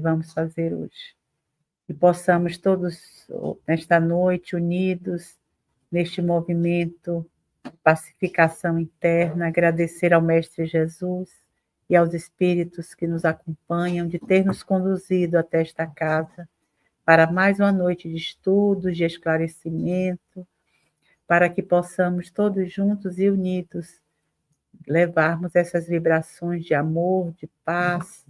vamos fazer hoje. Que possamos todos, nesta noite, unidos, neste movimento de pacificação interna, agradecer ao Mestre Jesus e aos Espíritos que nos acompanham, de ter nos conduzido até esta casa, para mais uma noite de estudos, de esclarecimento, para que possamos todos juntos e unidos levarmos essas vibrações de amor, de paz,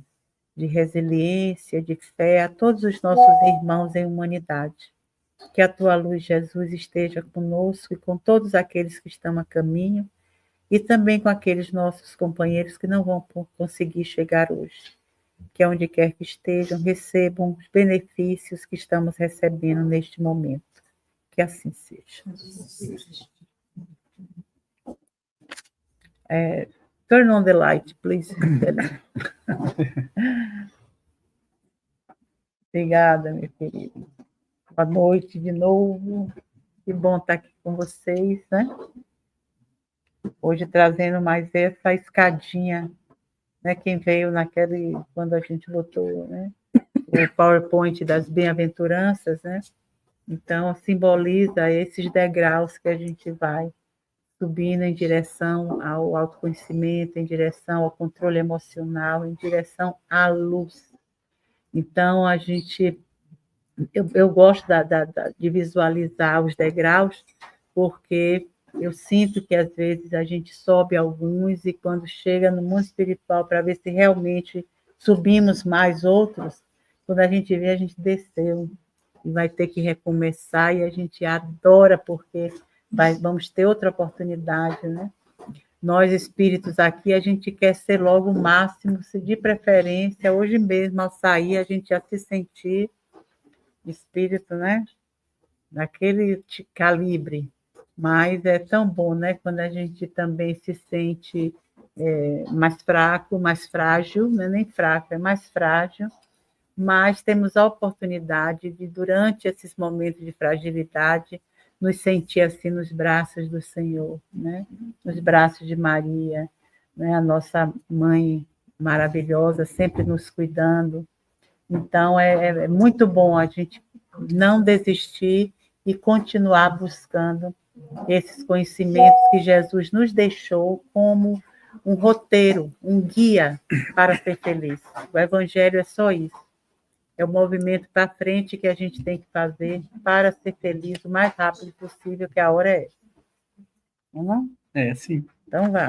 de resiliência, de fé a todos os nossos irmãos em humanidade. Que a tua luz, Jesus, esteja conosco e com todos aqueles que estão a caminho e também com aqueles nossos companheiros que não vão conseguir chegar hoje. Que onde quer que estejam, recebam os benefícios que estamos recebendo neste momento. Que assim seja. Turn on the light, please. Obrigada, meu querido. Boa noite de novo. Que bom estar aqui com vocês, né? Hoje trazendo mais essa escadinha, né? Quem veio quando a gente botou, né? O PowerPoint das bem-aventuranças, né? Então, simboliza esses degraus que a gente vai subindo em direção ao autoconhecimento, em direção ao controle emocional, em direção à luz. Então, eu gosto de visualizar os degraus, porque eu sinto que, às vezes, a gente sobe alguns e, quando chega no mundo espiritual, para ver se realmente subimos mais outros, quando a gente vê, a gente desceu e vai ter que recomeçar, e a gente adora, porque vamos ter outra oportunidade, né? Nós, espíritos aqui, a gente quer ser logo o máximo, se de preferência, hoje mesmo, ao sair, a gente já se sentir espírito, né? Daquele calibre. Mas é tão bom, né? Quando a gente também se sente mais fraco, mais frágil, não é nem fraco, é mais frágil, mas temos a oportunidade de, durante esses momentos de fragilidade, nos sentir assim nos braços do Senhor, né? Nos braços de Maria, né? A nossa mãe maravilhosa, sempre nos cuidando. Então, é muito bom a gente não desistir e continuar buscando esses conhecimentos que Jesus nos deixou como um roteiro, um guia para ser feliz. O Evangelho é só isso. É o movimento para frente que a gente tem que fazer para ser feliz o mais rápido possível, que a hora é essa. Não? Sim. Então, vá.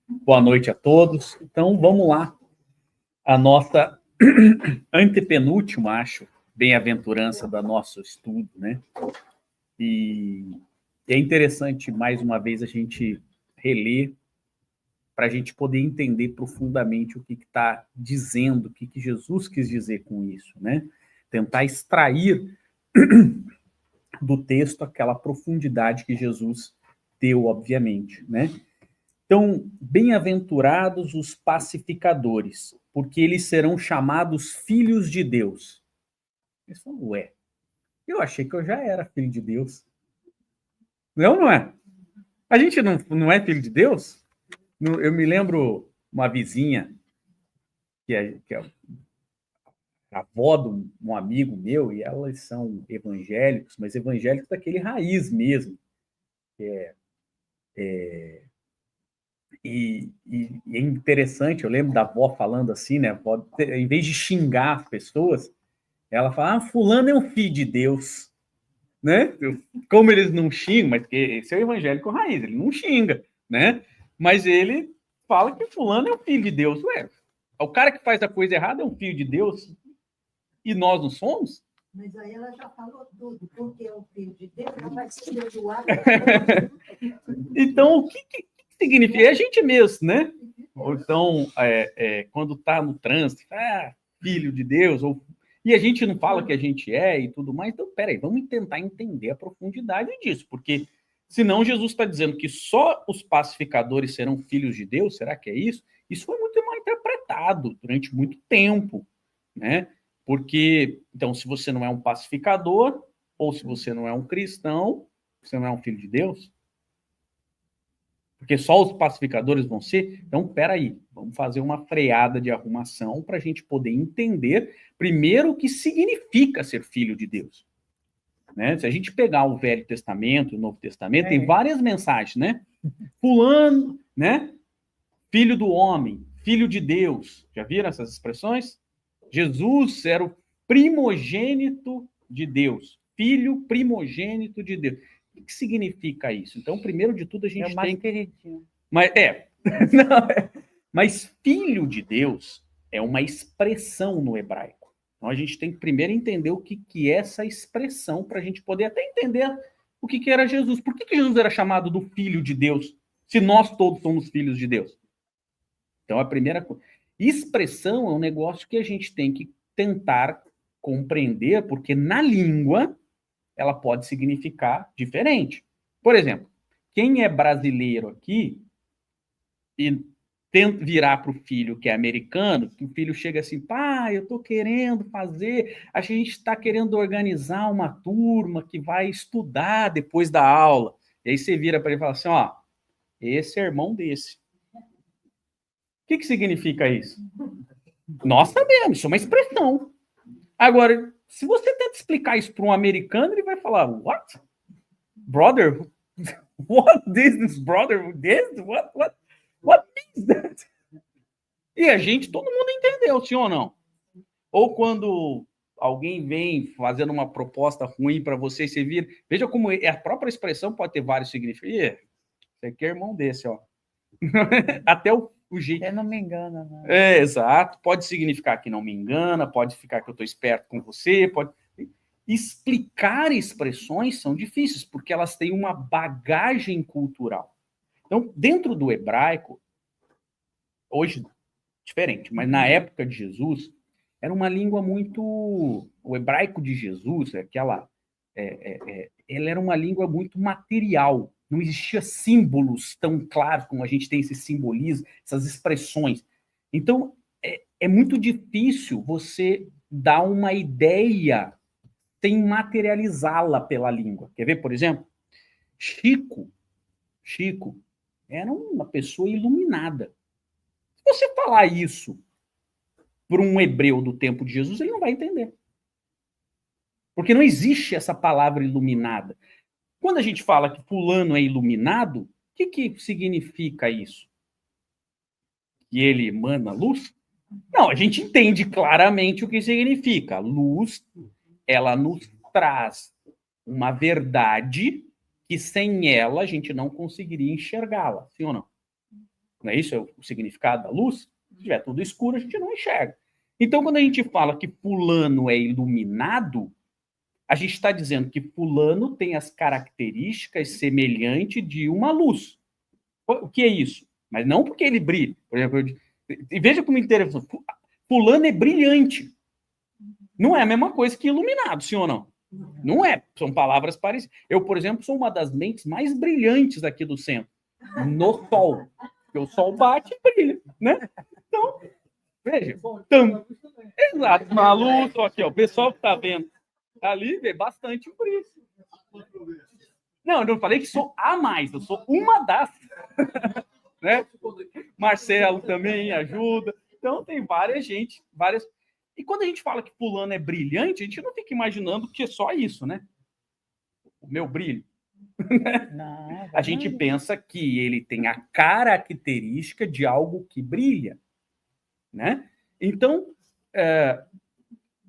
Boa noite a todos. Então, vamos lá. A nossa antepenúltima, acho, bem-aventurança do nosso estudo, né? E é interessante, mais uma vez, a gente reler para a gente poder entender profundamente o que está dizendo, o que Jesus quis dizer com isso, né? Tentar extrair do texto aquela profundidade que Jesus deu, obviamente, né? Então, bem-aventurados os pacificadores, porque eles serão chamados filhos de Deus. Eles falam, ué, eu achei que eu já era filho de Deus. Não é? A gente não é filho de Deus? Eu me lembro uma vizinha, que é a avó de um amigo meu, e elas são evangélicos, mas evangélicos daquele raiz mesmo. E é interessante, eu lembro da avó falando assim, né? Em vez de xingar as pessoas, ela fala, fulano é um filho de Deus, né? Como eles não xingam, mas que esse é o evangélico raiz, ele não xinga, né? Mas ele fala que fulano é um filho de Deus. Ué, o cara que faz a coisa errada é um filho de Deus e nós não somos? Mas aí ela já falou tudo, porque é um filho de Deus, não vai ser perdoado. Então, o que significa? É a gente mesmo, né? Ou então, quando está no trânsito, filho de Deus, e a gente não fala que a gente é e tudo mais. Então, peraí, vamos tentar entender a profundidade disso, porque senão Jesus está dizendo que só os pacificadores serão filhos de Deus, será que é isso? Isso foi muito mal interpretado durante muito tempo, né? Porque, então, se você não é um pacificador, ou se você não é um cristão, você não é um filho de Deus? Porque só os pacificadores vão ser? Então, peraí, vamos fazer uma freada de arrumação para a gente poder entender, primeiro, o que significa ser filho de Deus. Né? Se a gente pegar o Velho Testamento e o Novo Testamento, tem várias mensagens, né? Fulano, né? Filho do homem, filho de Deus. Já viram essas expressões? Jesus era o primogênito de Deus. Filho primogênito de Deus. O que significa isso? Então, primeiro de tudo, a gente o mais tem... queridinho. Mas filho de Deus é uma expressão no hebraico. Então, a gente tem que primeiro entender o que é essa expressão para a gente poder até entender o que era Jesus. Por que Jesus era chamado do Filho de Deus, se nós todos somos filhos de Deus? Então, a primeira coisa... Expressão é um negócio que a gente tem que tentar compreender, porque na língua ela pode significar diferente. Por exemplo, quem é brasileiro aqui e tenta virar para o filho que é americano, que o filho chega assim, pai, eu estou querendo fazer, a gente está querendo organizar uma turma que vai estudar depois da aula. E aí você vira para ele e fala assim, ó, esse é irmão desse. O que significa isso? Nós sabemos, isso é uma expressão. Agora, se você tenta explicar isso para um americano, ele vai falar, what? Brother? What is brother? This? What is that? E a gente, todo mundo entendeu, sim ou não? Ou quando alguém vem fazendo uma proposta ruim para você, você vira... Veja como a própria expressão pode ter vários significados. Você aqui é irmão desse, ó. Até o jeito. Eu não me engano, não. É, exato. Pode significar que não me engana, pode ficar que eu estou esperto com você, pode... Explicar expressões são difíceis, porque elas têm uma bagagem cultural. Então, dentro do hebraico, hoje, diferente, mas na época de Jesus, era uma língua muito... O hebraico de Jesus, ela era uma língua muito material. Não existia símbolos tão claros como a gente tem esse simbolismo, essas expressões. Então, é muito difícil você dar uma ideia sem materializá-la pela língua. Quer ver, por exemplo? Chico era uma pessoa iluminada. Se você falar isso para um hebreu do tempo de Jesus, ele não vai entender. Porque não existe essa palavra iluminada. Quando a gente fala que fulano é iluminado, o que significa isso? Que ele emana luz? Não, a gente entende claramente o que significa. Luz, ela nos traz uma verdade que sem ela a gente não conseguiria enxergá-la, sim ou não? Não é isso o significado da luz? Se tiver tudo escuro, a gente não enxerga. Então, quando a gente fala que fulano é iluminado, a gente está dizendo que fulano tem as características semelhantes de uma luz. O que é isso? Mas não porque ele brilha. Por exemplo, veja como interessante. Fulano é brilhante. Não é a mesma coisa que iluminado, sim ou não? Não é. São palavras parecidas. Eu, por exemplo, sou uma das mentes mais brilhantes aqui do centro. No sol. Porque o sol bate e brilha, né? Então, veja. Então, exato. Uma luz, aqui, ó, o pessoal que está vendo ali vê bastante o brilho. Não, eu não falei que sou a mais, eu sou uma das. Né? Marcelo também ajuda. Então, tem várias. E quando a gente fala que fulano é brilhante, a gente não fica imaginando que é só isso, né? O meu brilho. Não, a gente pensa que ele tem a característica de algo que brilha, né? Então,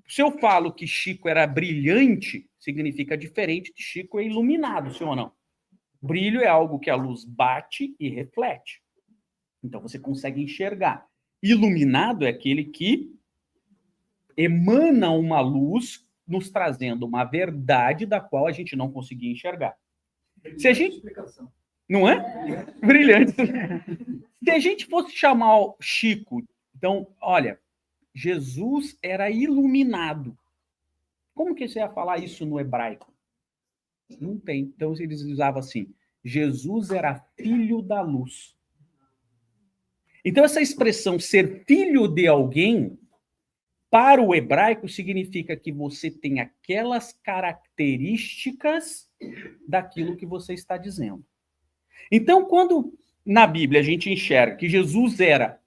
se eu falo que Chico era brilhante, significa diferente de Chico é iluminado, sim ou não? Brilho é algo que a luz bate e reflete. Então, você consegue enxergar. Iluminado é aquele que emana uma luz nos trazendo uma verdade da qual a gente não conseguia enxergar. Se a gente... Não é? Brilhante. Se a gente fosse chamar o Chico, então, olha, Jesus era iluminado. Como que você ia falar isso no hebraico? Não tem. Então, eles usavam assim, Jesus era filho da luz. Então, essa expressão ser filho de alguém, para o hebraico, significa que você tem aquelas características daquilo que você está dizendo. Então, quando na Bíblia a gente enxerga que Jesus era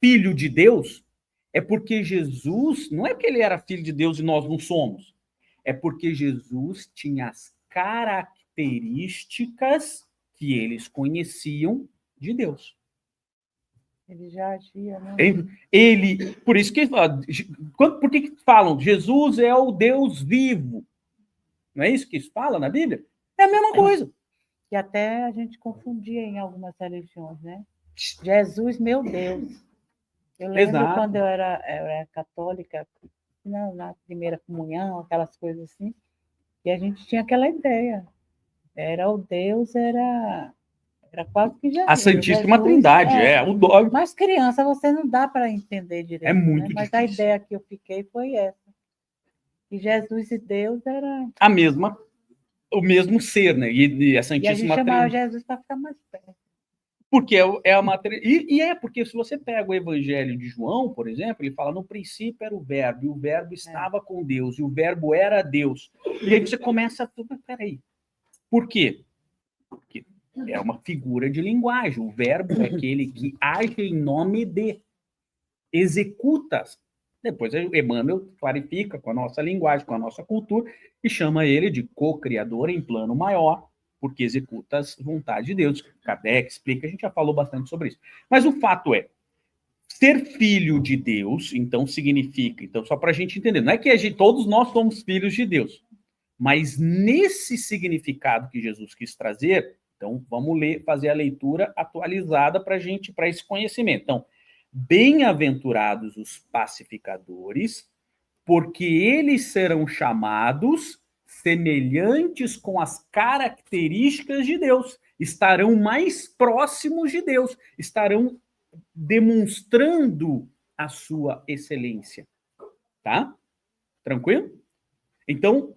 filho de Deus, é porque Jesus, não é que ele era filho de Deus e nós não somos, é porque Jesus tinha as características que eles conheciam de Deus. Ele já agia, né? Ele, por isso que, por que falam Jesus é o Deus vivo? Não é isso que se fala na Bíblia? É a mesma coisa. E até a gente confundia em algumas religiões, né? Jesus, meu Deus. Eu lembro Exato. quando eu era católica, na primeira comunhão, aquelas coisas assim, e a gente tinha aquela ideia. Era o Deus, era quase que Jesus. A Santíssima Jesus, Trindade, o dogma. Mas criança, você não dá para entender direito. É muito né? Mas difícil. a ideia que eu fiquei foi essa. Que Jesus e Deus era... O mesmo ser, né? E a E a Santíssima gente chamava Trindade. Jesus para ficar mais perto. Porque é a matéria. E é porque se você pega o Evangelho de João, por exemplo, ele fala: no princípio era o Verbo, e o Verbo estava com Deus, e o Verbo era Deus. E aí você começa a. Peraí. Por quê? Porque é uma figura de linguagem. O Verbo é aquele que age em nome de, executa. Depois Emmanuel clarifica com a nossa linguagem, com a nossa cultura, e chama ele de co-criador em plano maior, porque executa as vontades de Deus. Kardec explica, a gente já falou bastante sobre isso. Mas o fato é, ser filho de Deus, então significa, então só para a gente entender, não é que todos nós somos filhos de Deus, mas nesse significado que Jesus quis trazer, então vamos fazer a leitura atualizada para esse conhecimento. Então, bem-aventurados os pacificadores, porque eles serão chamados semelhantes com as características de Deus, estarão mais próximos de Deus, estarão demonstrando a sua excelência. Tá? Tranquilo? Então,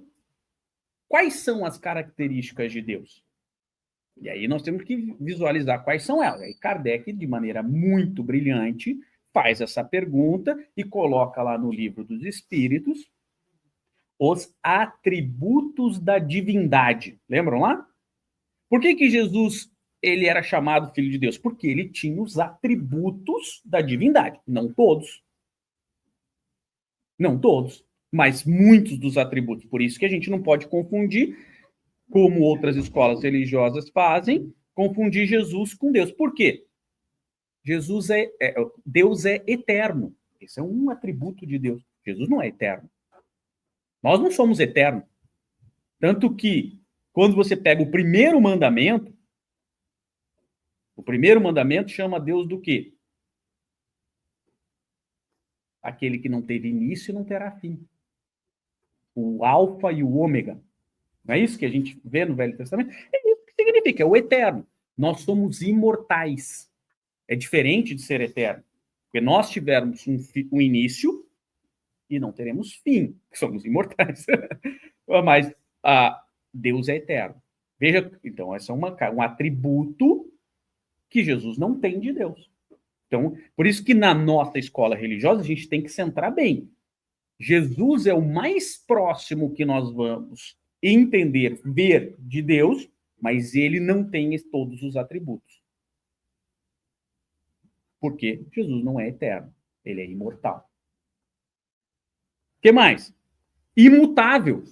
quais são as características de Deus? E aí nós temos que visualizar quais são elas. Aí Kardec, de maneira muito brilhante, faz essa pergunta e coloca lá no Livro dos Espíritos os atributos da divindade. Lembram lá? Por que Jesus ele era chamado Filho de Deus? Porque ele tinha os atributos da divindade. Não todos. Não todos. Mas muitos dos atributos. Por isso que a gente não pode confundir, como outras escolas religiosas fazem, confundir Jesus com Deus. Por quê? Deus é eterno. Esse é um atributo de Deus. Jesus não é eterno. Nós não somos eternos. Tanto que, quando você pega o primeiro mandamento chama Deus do quê? Aquele que não teve início e não terá fim. O alfa e o ômega. Não é isso que a gente vê no Velho Testamento? É isso que significa, é o eterno. Nós somos imortais. É diferente de ser eterno. Porque nós tivemos um início e não teremos fim. Somos imortais. Mas Deus é eterno. Veja, então, esse é um atributo que Jesus não tem de Deus. Então, por isso que na nossa escola religiosa a gente tem que centrar bem. Jesus é o mais próximo que nós vamos entender, ver de Deus, mas ele não tem todos os atributos. Porque Jesus não é eterno, ele é imortal. O que mais? Imutável.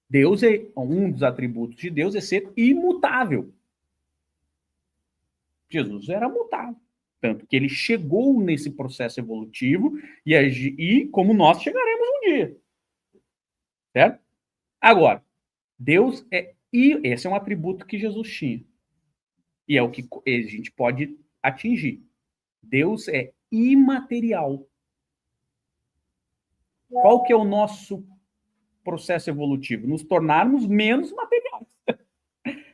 Deus um dos atributos de Deus é ser imutável. Jesus era mutável. Tanto que ele chegou nesse processo evolutivo e como nós chegaremos um dia. Certo? Agora, Deus esse é um atributo que Jesus tinha. E é o que a gente pode atingir. Deus é imaterial. Qual que é o nosso processo evolutivo? Nos tornarmos menos materiais.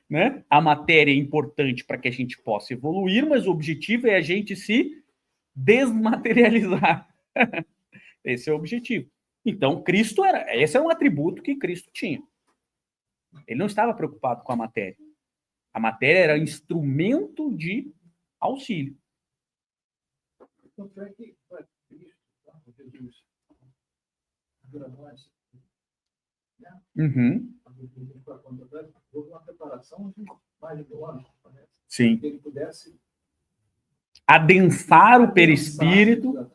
Né? A matéria é importante para que a gente possa evoluir, mas o objetivo é a gente se desmaterializar. Esse é o objetivo. Então, esse é um atributo que Cristo tinha. Ele não estava preocupado com a matéria. A matéria era instrumento de auxílio. Tanto é que para Cristo, Jesus, dura mais. Uhum. Houve uma preparação de mais de 1000 anos, parece. Sim. Que ele pudesse adensar o perispírito.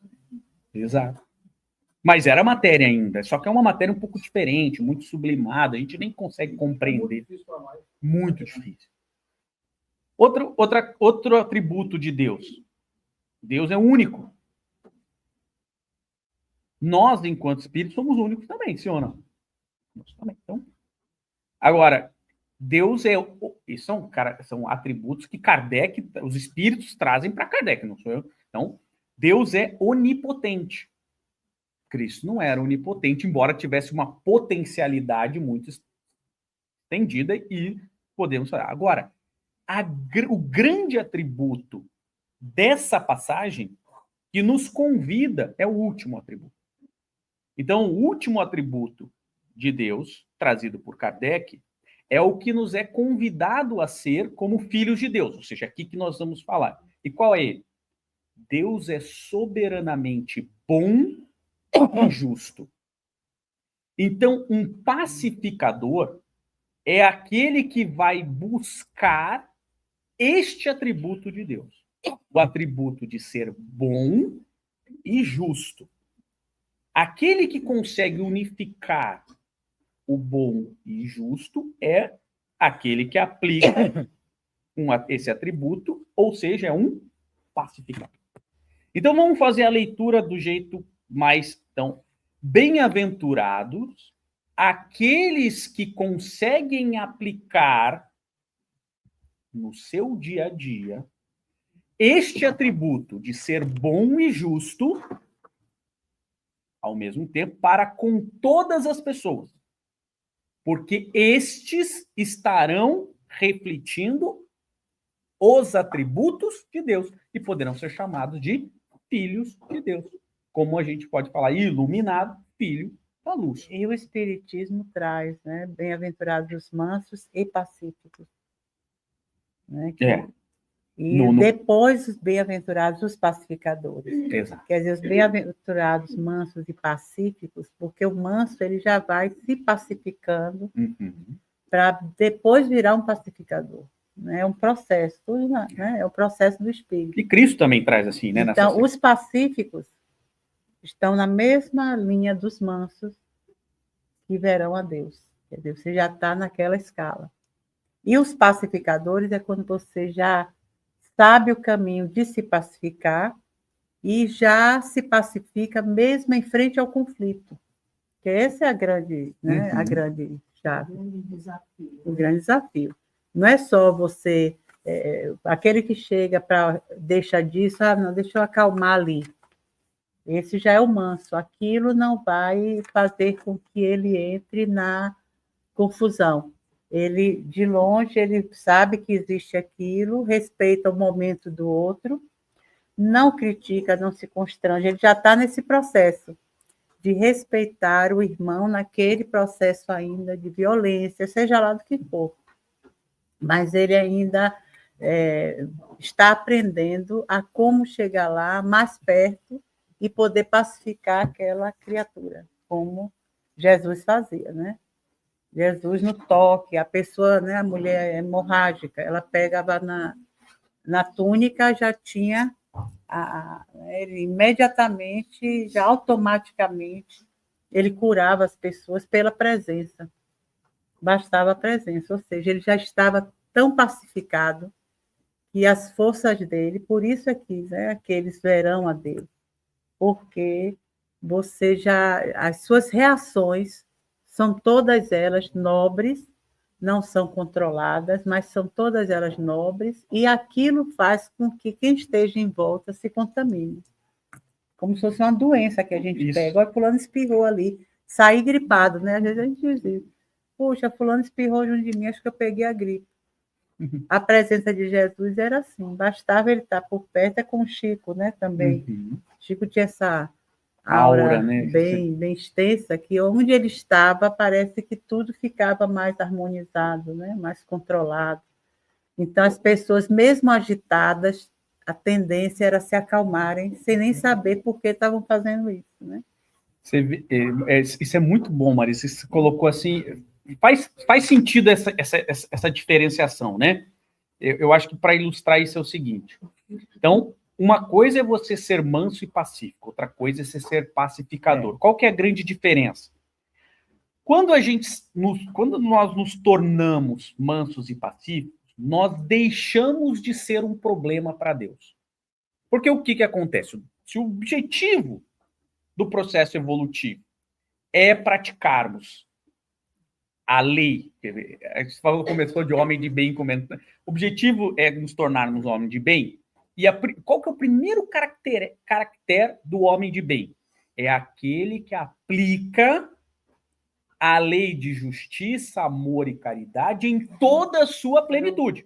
Exato. Mas era matéria ainda, só que é uma matéria um pouco diferente, muito sublimada, a gente nem consegue compreender. Muito difícil. Outro atributo de Deus. Deus é único. Nós, enquanto espíritos, somos únicos também, sim ou não? Nós também. Então, agora, Deus é... E são atributos que Kardec, os espíritos trazem para Kardec, não sou eu. Então, Deus é onipotente. Cristo não era onipotente, embora tivesse uma potencialidade muito estendida e podemos falar. Agora, o grande atributo dessa passagem que nos convida é o último atributo. Então, o último atributo de Deus, trazido por Kardec, é o que nos é convidado a ser como filhos de Deus, ou seja, aqui que nós vamos falar. E qual é ele? Deus é soberanamente bom e justo. Então, um pacificador é aquele que vai buscar este atributo de Deus. O atributo de ser bom e justo. Aquele que consegue unificar o bom e justo é aquele que aplica esse atributo, ou seja, é um pacificador. Então, vamos fazer a leitura do jeito mais... Então, bem-aventurados aqueles que conseguem aplicar no seu dia a dia este atributo de ser bom e justo ao mesmo tempo para com todas as pessoas. Porque estes estarão refletindo os atributos de Deus e poderão ser chamados de filhos de Deus. Como a gente pode falar, iluminado, filho da luz. E o Espiritismo traz, né? Bem-aventurados os mansos e pacíficos. Né? E depois os bem-aventurados os pacificadores. Exato. Quer dizer, os bem-aventurados mansos e pacíficos, porque o manso ele já vai se pacificando para depois virar um pacificador. Né? É um processo, né? É o processo do espírito. E Cristo também traz assim, né? Então, os pacíficos estão na mesma linha dos mansos que verão a Deus. Quer dizer, você já está naquela escala. E os pacificadores é quando você já sabe o caminho de se pacificar e já se pacifica mesmo em frente ao conflito. Que esse é a grande, né, a grande chave. O grande desafio. Não é só você... aquele que chega para deixar disso, não, deixa eu acalmar ali. Esse já é o manso. Aquilo não vai fazer com que ele entre na confusão. Ele, de longe, ele sabe que existe aquilo, respeita o momento do outro, não critica, não se constrange. Ele já está nesse processo de respeitar o irmão naquele processo ainda de violência, seja lá do que for. Mas ele ainda está aprendendo a como chegar lá, mais perto, e poder pacificar aquela criatura, como Jesus fazia, né? Jesus no toque, a pessoa, né, a mulher hemorrágica, ela pegava na túnica, já tinha, ele imediatamente, já automaticamente, ele curava as pessoas pela presença. Bastava a presença, ou seja, ele já estava tão pacificado que as forças dele, por isso aqui, né, aqueles verão a Deus, porque você já, as suas reações são todas elas nobres, não são controladas, mas são todas elas nobres, e aquilo faz com que quem esteja em volta se contamine. Como se fosse uma doença que a gente pega. Olha, fulano espirrou ali, saí gripado, né? Às vezes a gente diz isso. Puxa, fulano espirrou junto de mim, acho que eu peguei a gripe. A presença de Jesus era assim, bastava ele estar por perto, com o Chico, né? Também. Chico tinha essa aura, né? bem extensa, que onde ele estava, parece que tudo ficava mais harmonizado, né? Mais controlado. Então, as pessoas, mesmo agitadas, a tendência era se acalmarem, sem nem saber por que estavam fazendo isso, né? Isso é muito bom, Marisa. Você colocou assim... Faz sentido essa diferenciação, né? Eu acho que para ilustrar isso é o seguinte. Então, Uma coisa é você ser manso e pacífico, outra coisa é você ser pacificador. Qual que é a grande diferença? Quando nós nos tornamos mansos e pacíficos, nós deixamos de ser um problema para Deus. Porque o que acontece? Se o objetivo do processo evolutivo é praticarmos a lei, a gente começou de homem de bem, comentando. O objetivo é nos tornarmos homem de bem. E qual que é o primeiro caractere do homem de bem? É aquele que aplica a lei de justiça, amor e caridade em toda a sua plenitude.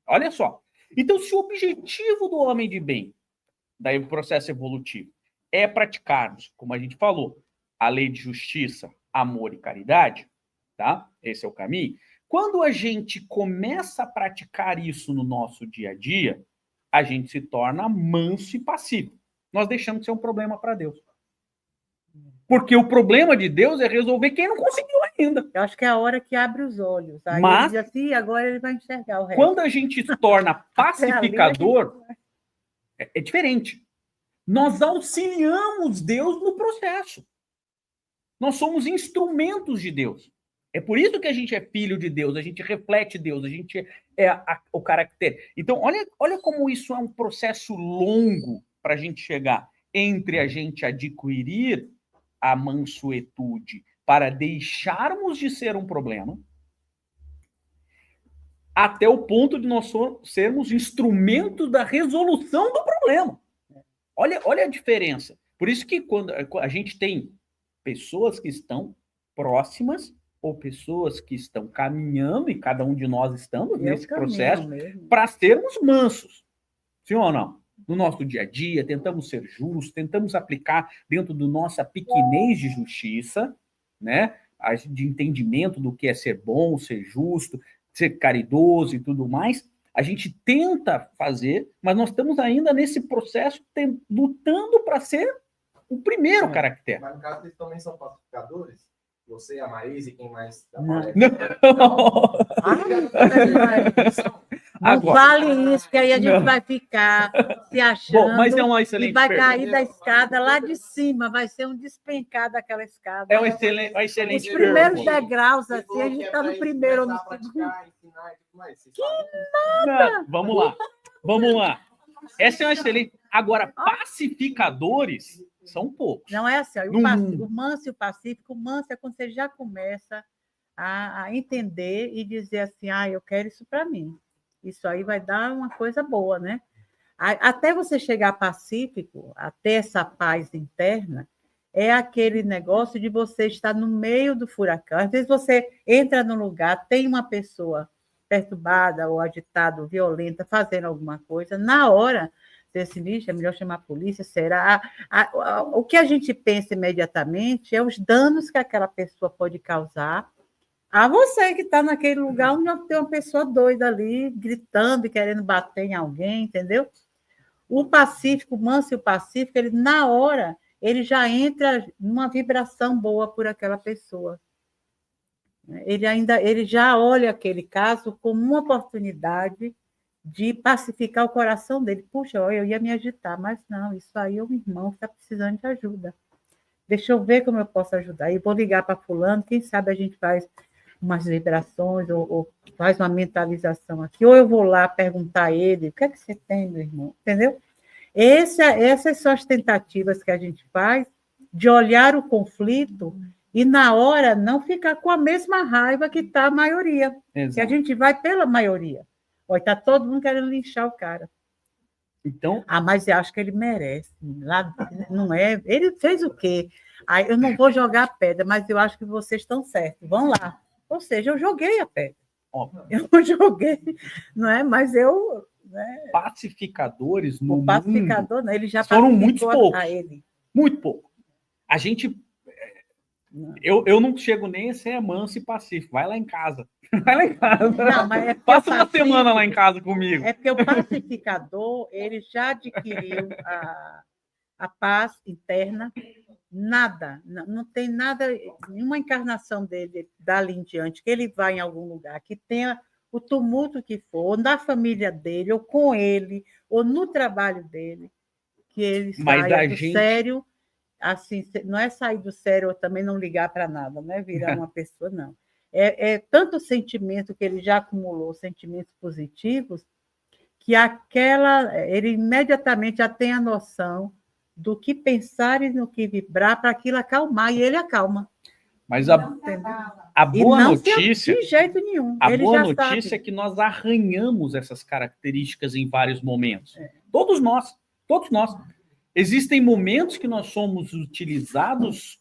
Olha só. Então, se o objetivo do homem de bem, daí o processo evolutivo, é praticarmos, como a gente falou, a lei de justiça, amor e caridade, tá? Esse é o caminho. Quando a gente começa a praticar isso no nosso dia a dia, a gente se torna manso e passivo. Nós deixamos de ser um problema para Deus. Porque o problema de Deus é resolver quem não conseguiu ainda. Eu acho que é a hora que abre os olhos. Aí Mas, ele diz assim, agora ele vai enxergar o resto. quando a gente se torna pacificador, é diferente. Nós auxiliamos Deus no processo. Nós somos instrumentos de Deus. É por isso que a gente é filho de Deus, a gente reflete Deus, a gente é o caráter. Então, olha como isso é um processo longo para a gente chegar entre a gente adquirir a mansuetude para deixarmos de ser um problema, até o ponto de nós sermos instrumentos da resolução do problema. Olha a diferença. Por isso que quando a gente tem pessoas que estão próximas ou pessoas que estão caminhando, e cada um de nós estamos nesse processo, para sermos mansos. Sim ou não? No nosso dia a dia, tentamos ser justos, tentamos aplicar dentro da nossa pequenez de justiça, né? De entendimento do que é ser bom, ser justo, ser caridoso e tudo mais. A gente tenta fazer, mas nós estamos ainda nesse processo lutando para ser o primeiro caractere. Mas no caso, eles também são pacificadores? Você, a Maísa e quem mais Não. Agora, fale isso, que aí a gente vai ficar se achando. Bom, mas é uma excelente e vai pergunta. cair da escada lá de cima, vai ser um despencar daquela escada. É uma excelente Os primeiros pergunta. degraus, assim, a gente está no primeiro ou no segundo. Não, vamos lá. Essa é uma excelente. Agora, pacificadores são poucos. Não é assim, ó, No o manso e o pacífico, o manso é quando você já começa a entender e dizer assim, eu quero isso para mim. Isso aí vai dar uma coisa boa, né? Até você chegar pacífico, até essa paz interna, é aquele negócio de você estar no meio do furacão. Às vezes você entra num lugar, tem uma pessoa perturbada ou agitada, ou violenta, fazendo alguma coisa, na hora, desse lixo, é melhor chamar a polícia, será? O que a gente pensa imediatamente é os danos que aquela pessoa pode causar a você que está naquele lugar onde tem uma pessoa doida ali, gritando e querendo bater em alguém, entendeu? O pacífico, o manso e o pacífico, ele, na hora, ele já entra numa vibração boa por aquela pessoa. Ele já olha aquele caso como uma oportunidade de pacificar o coração dele. Puxa, eu ia me agitar, mas não, isso aí é um irmão que está precisando de ajuda. Deixa eu ver como eu posso ajudar. E vou ligar para fulano, quem sabe a gente faz umas vibrações ou faz uma mentalização aqui, ou eu vou lá perguntar a ele, o que é que você tem, meu irmão? Entendeu? Essas são as tentativas que a gente faz de olhar o conflito e, na hora, não ficar com a mesma raiva que está a maioria. Exato. Que a gente vai pela maioria. Olha, está todo mundo querendo linchar o cara. Então, mas eu acho que ele merece. Lá, não é? Ele fez o quê? Eu não vou jogar a pedra, mas eu acho que vocês estão certos. Vão lá. Ou seja, eu joguei a pedra. Eu joguei, não é? Mas eu... Né? Pacificadores no o pacificador, mundo né? Ele já foram muito poucos. A ele. Muito pouco. A gente... Eu não chego nem a ser manso e pacífico. Vai lá em casa. Vai lá em casa. Não, mas passa uma semana lá em casa comigo. É porque o pacificador, ele já adquiriu a paz interna. Nada, não tem nada, nenhuma encarnação dele dali em diante, que ele vai em algum lugar que tenha o tumulto que for, ou na família dele, ou com ele, ou no trabalho dele, que ele Mas saia a do gente- sério, assim, não é sair do sério ou também não ligar para nada, não é virar uma pessoa, não. É tanto sentimento que ele já acumulou, sentimentos positivos, que ele imediatamente já tem a noção do que pensar e no que vibrar para aquilo acalmar, e ele acalma. Mas Entendeu? a E boa não notícia, de jeito nenhum. a Ele boa já notícia é sabe. que nós arranhamos essas características em vários momentos. Todos nós, todos nós. Existem momentos que nós somos utilizados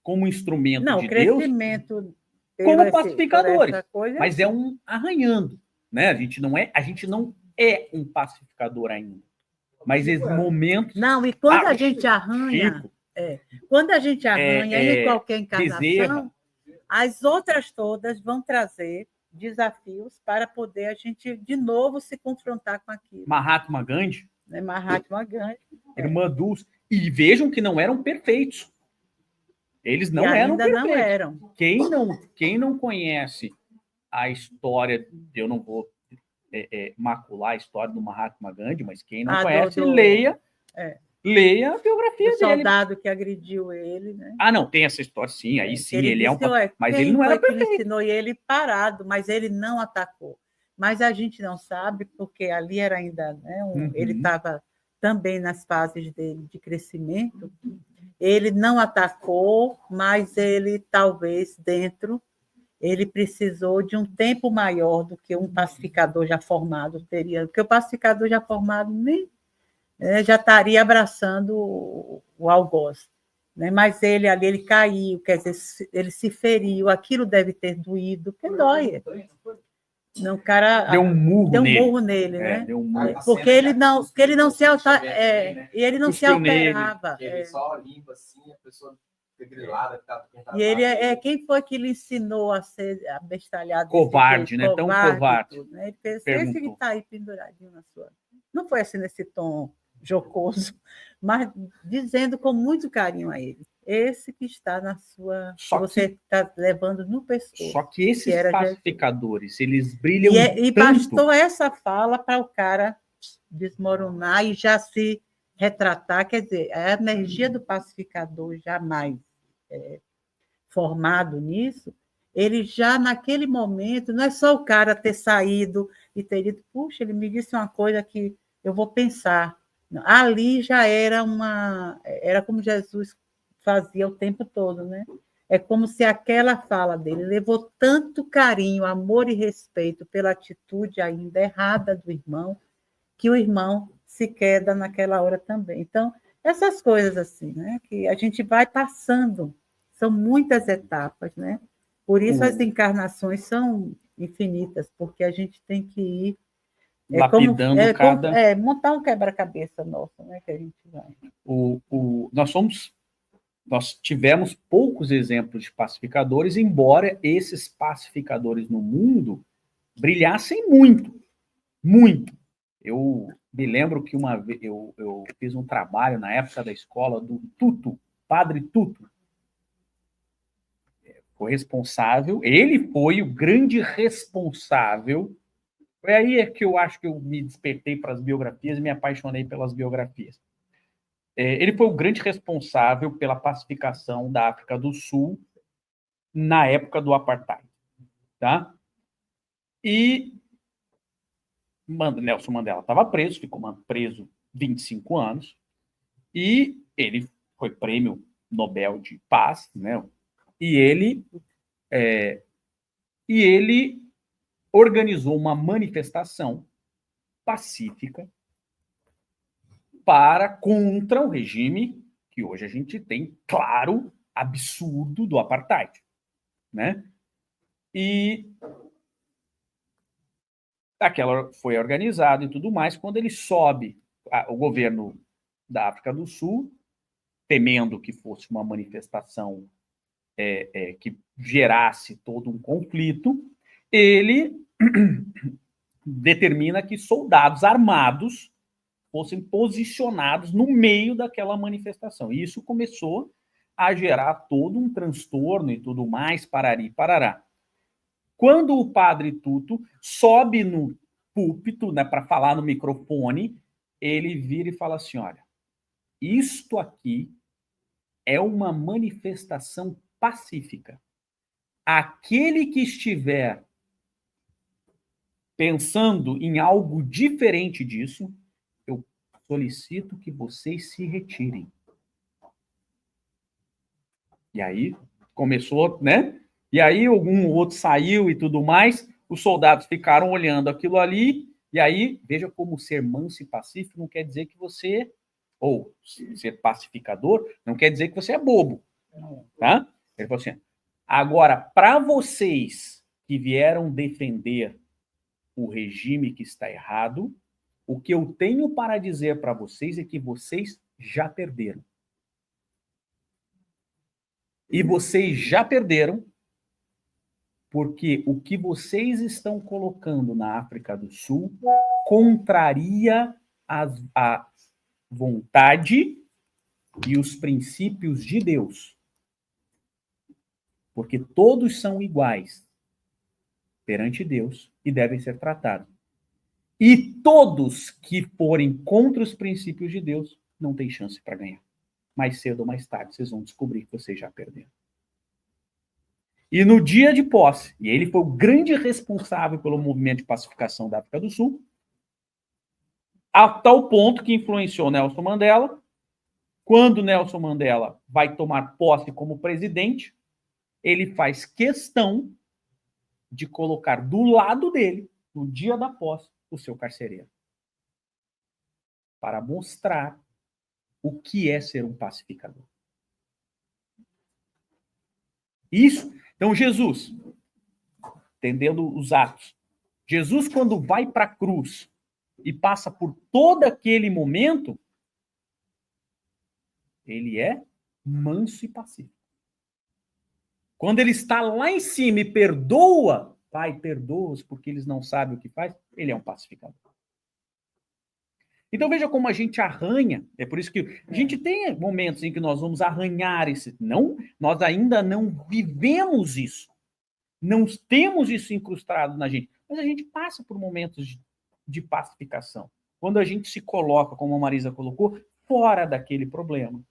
como instrumento Não, de o Deus crescimento como por pacificadores, essa coisa mas é um arranhando, né? A gente não é um pacificador ainda. Mas existem momentos. Não, e quando a Ah, gente arranha, Chico, quando a gente arranha em qualquer Bezerra, encarnação, as outras todas vão trazer desafios para poder a gente de novo se confrontar com aquilo. Mahatma Gandhi, Né? Mahatma Gandhi. Irmã Dulce. E vejam que não eram perfeitos. Eles não E eram ainda perfeitos. não eram. Quem não conhece a história, eu não vou macular a história do Mahatma Gandhi, mas quem não conhece, leia a biografia dele. O soldado que agrediu ele, né? Ah, não, tem essa história, sim, aí sim, ele é um... Mas quem ele não era foi que perfeito. ele ensinou? E ele parado, mas ele não atacou. Mas a gente não sabe, porque ali era ainda, né, ele estava também nas fases dele de crescimento, ele não atacou, mas ele talvez dentro, ele precisou de um tempo maior do que um pacificador já formado teria, porque o pacificador já formado nem já estaria abraçando o algoz. Né? Mas ele ali, ele caiu, quer dizer, ele se feriu, aquilo deve ter doído, porque dói. Não, o cara deu um murro nele, né? Deu um murro. Porque ele não se alterava. Ele só limpa assim, a pessoa fica grilada. E ele quem foi que lhe ensinou a ser abestalhado? Covarde, né? Tão covarde. Tudo, né? Ele fez, esse que está aí penduradinho na sua. Não foi assim nesse tom jocoso, mas dizendo com muito carinho a ele. Esse que está na sua... que você está levando no pescoço. Só que esses pacificadores, eles brilham e bastou essa fala para o cara desmoronar e já se retratar. Quer dizer, a energia do pacificador jamais formado nisso, ele já naquele momento, não é só o cara ter saído e ter dito, puxa, ele me disse uma coisa que eu vou pensar. Ali já era como Jesus fazia o tempo todo, né? É como se aquela fala dele levou tanto carinho, amor e respeito pela atitude ainda errada do irmão, que o irmão se queda naquela hora também. Então, essas coisas assim, né? Que a gente vai passando, são muitas etapas, né? Por isso as encarnações são infinitas, porque a gente tem que ir lapidando montar um quebra-cabeça nosso, né? Que a gente vai. Nós tivemos poucos exemplos de pacificadores, embora esses pacificadores no mundo brilhassem muito, muito. Eu me lembro que uma vez eu fiz um trabalho na época da escola do Tuto, Padre Tuto. Foi responsável, ele foi o grande responsável. Foi aí que eu acho que eu me despertei para as biografias e me apaixonei pelas biografias. Ele foi o grande responsável pela pacificação da África do Sul na época do apartheid, tá? E Nelson Mandela estava preso, ficou preso 25 anos, e ele foi prêmio Nobel de Paz, né? E ele organizou uma manifestação pacífica contra o regime que hoje a gente tem, claro, absurdo do apartheid, né? E aquela foi organizada e tudo mais. Quando ele sobe, o governo da África do Sul, temendo que fosse uma manifestação que gerasse todo um conflito, ele determina que soldados armados fossem posicionados no meio daquela manifestação. E isso começou a gerar todo um transtorno e tudo mais, parari, parará. Quando o padre Tuto sobe no púlpito, né, para falar no microfone, ele vira e fala assim: olha, isto aqui é uma manifestação pacífica. Aquele que estiver pensando em algo diferente disso, eu solicito que vocês se retirem. E aí começou, né? E aí algum outro saiu e tudo mais, os soldados ficaram olhando aquilo ali, e aí, veja como ser manso e pacífico não quer dizer que você, ou ser pacificador, não quer dizer que você é bobo, tá? Ele falou assim, agora, para vocês que vieram defender o regime que está errado, o que eu tenho para dizer para vocês é que vocês já perderam. E vocês já perderam porque o que vocês estão colocando na África do Sul contraria a vontade e os princípios de Deus. Porque todos são iguais perante Deus e devem ser tratados. E todos que forem contra os princípios de Deus não têm chance para ganhar. Mais cedo ou mais tarde, vocês vão descobrir que vocês já perderam. E no dia de posse, e ele foi o grande responsável pelo movimento de pacificação da África do Sul, a tal ponto que influenciou Nelson Mandela. Quando Nelson Mandela vai tomar posse como presidente, ele faz questão de colocar do lado dele, no dia da posse, o seu carcereiro. Para mostrar o que é ser um pacificador. Isso. Então, Jesus, entendendo os atos, Jesus, quando vai para a cruz e passa por todo aquele momento, ele é manso e pacífico. Quando ele está lá em cima e perdoa, Pai, perdoa-os porque eles não sabem o que faz, ele é um pacificador. Então veja como a gente arranha, é por isso que a gente tem momentos em que nós vamos arranhar esse... Não, nós ainda não vivemos isso. Não temos isso incrustado na gente, mas a gente passa por momentos de pacificação. Quando a gente se coloca, como a Marisa colocou, fora daquele problema.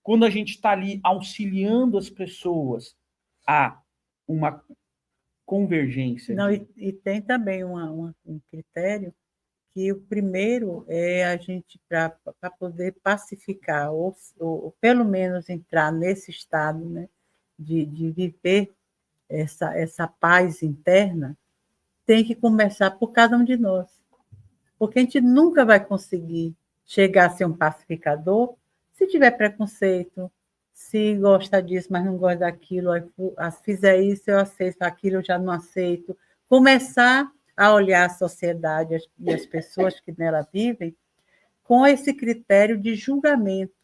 Quando a gente está ali auxiliando as pessoas a uma convergência. Não, e tem também um critério que o primeiro é a gente, para poder pacificar, ou pelo menos entrar nesse estado, né, de viver essa paz interna, tem que começar por cada um de nós. Porque a gente nunca vai conseguir chegar a ser um pacificador se tiver preconceito, se gosta disso, mas não gosta daquilo, se fizer isso, eu aceito, aquilo eu já não aceito. Começar a olhar a sociedade e as pessoas que nela vivem com esse critério de julgamento.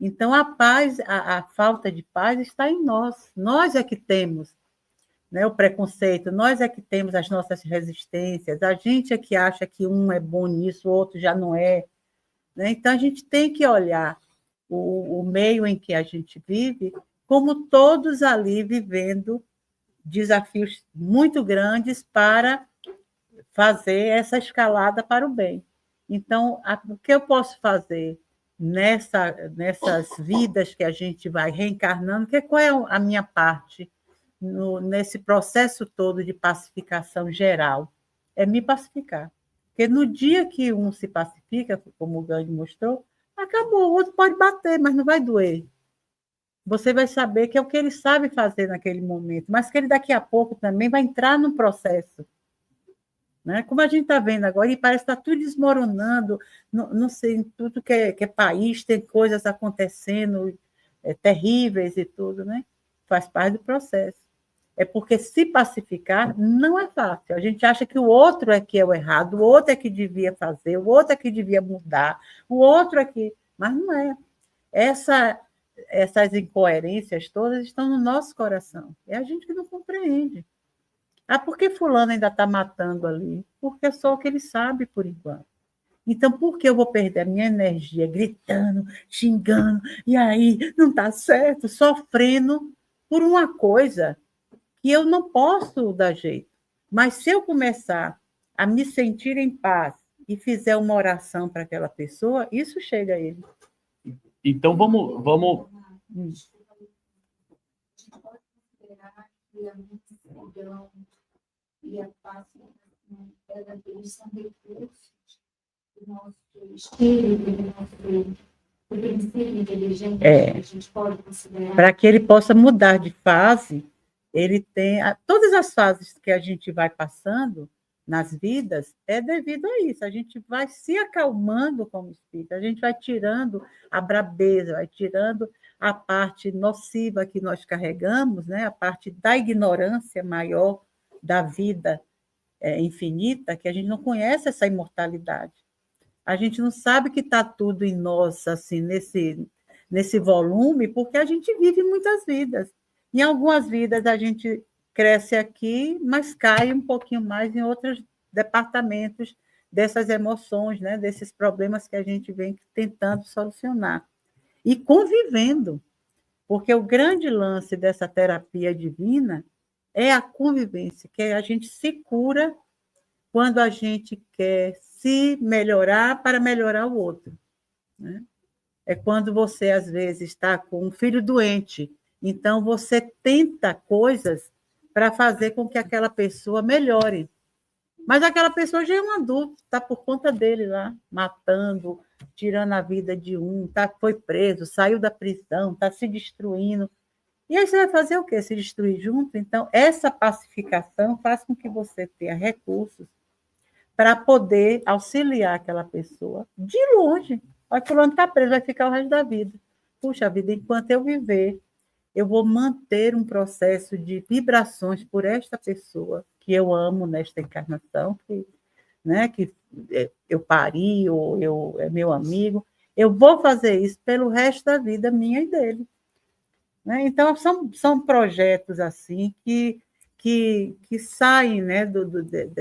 Então, a paz, a falta de paz está em nós. Nós é que temos, né, o preconceito, nós é que temos as nossas resistências, a gente é que acha que um é bom nisso, o outro já não é. Né? Então, a gente tem que olhar o meio em que a gente vive como todos ali vivendo desafios muito grandes para fazer essa escalada para o bem. Então, o que eu posso fazer nessas vidas que a gente vai reencarnando, qual é a minha parte nesse processo todo de pacificação geral? É me pacificar. Porque no dia que um se pacifica, como o Gandhi mostrou, acabou, o outro pode bater, mas não vai doer. Você vai saber que é o que ele sabe fazer naquele momento, mas que ele daqui a pouco também vai entrar num processo. Né? Como a gente está vendo agora, e parece que está tudo desmoronando, não sei, em tudo que é país, tem coisas acontecendo terríveis e tudo, né? Faz parte do processo. É porque se pacificar não é fácil. A gente acha que o outro é que é o errado, o outro é que devia fazer, o outro é que devia mudar, o outro é que... Mas não é. Essas incoerências todas estão no nosso coração. É a gente que não compreende. Ah, por que fulano ainda está matando ali? Porque é só o que ele sabe por enquanto. Então, por que eu vou perder a minha energia gritando, xingando, e aí não está certo, sofrendo por uma coisa que eu não posso dar jeito. Mas se eu começar a me sentir em paz e fizer uma oração para aquela pessoa, isso chega a ele. Então, vamos... Pode considerar que a mansidão e a pacificação, eles são recursos do nosso espírito, do nosso princípio inteligente, que a gente pode considerar. Para que ele possa mudar de fase, ele tem... Todas as fases que a gente vai passando nas vidas é devido a isso. A gente vai se acalmando como espírito, a gente vai tirando a brabeza, vai tirando a parte nociva que nós carregamos, né? A parte da ignorância maior da vida infinita, que a gente não conhece essa imortalidade. A gente não sabe que está tudo em nós, assim, nesse volume, porque a gente vive muitas vidas. Em algumas vidas a gente cresce aqui, mas cai um pouquinho mais em outros departamentos dessas emoções, né? Desses problemas que a gente vem tentando solucionar. E convivendo, porque o grande lance dessa terapia divina é a convivência, que a gente se cura quando a gente quer se melhorar para melhorar o outro, né? É quando você, às vezes, está com um filho doente, então você tenta coisas para fazer com que aquela pessoa melhore. Mas aquela pessoa já é um adulto, está por conta dele lá, matando, tirando a vida de um, foi preso, saiu da prisão, está se destruindo. E aí você vai fazer o quê? Se destruir junto? Então, essa pacificação faz com que você tenha recursos para poder auxiliar aquela pessoa de longe. Olha, fulano está preso, vai ficar o resto da vida. Puxa vida, enquanto eu viver, eu vou manter um processo de vibrações por esta pessoa que eu amo nesta encarnação, que eu pari, ou é meu amigo. Eu vou fazer isso pelo resto da vida minha e dele. Né? Então, são projetos assim que saem, né,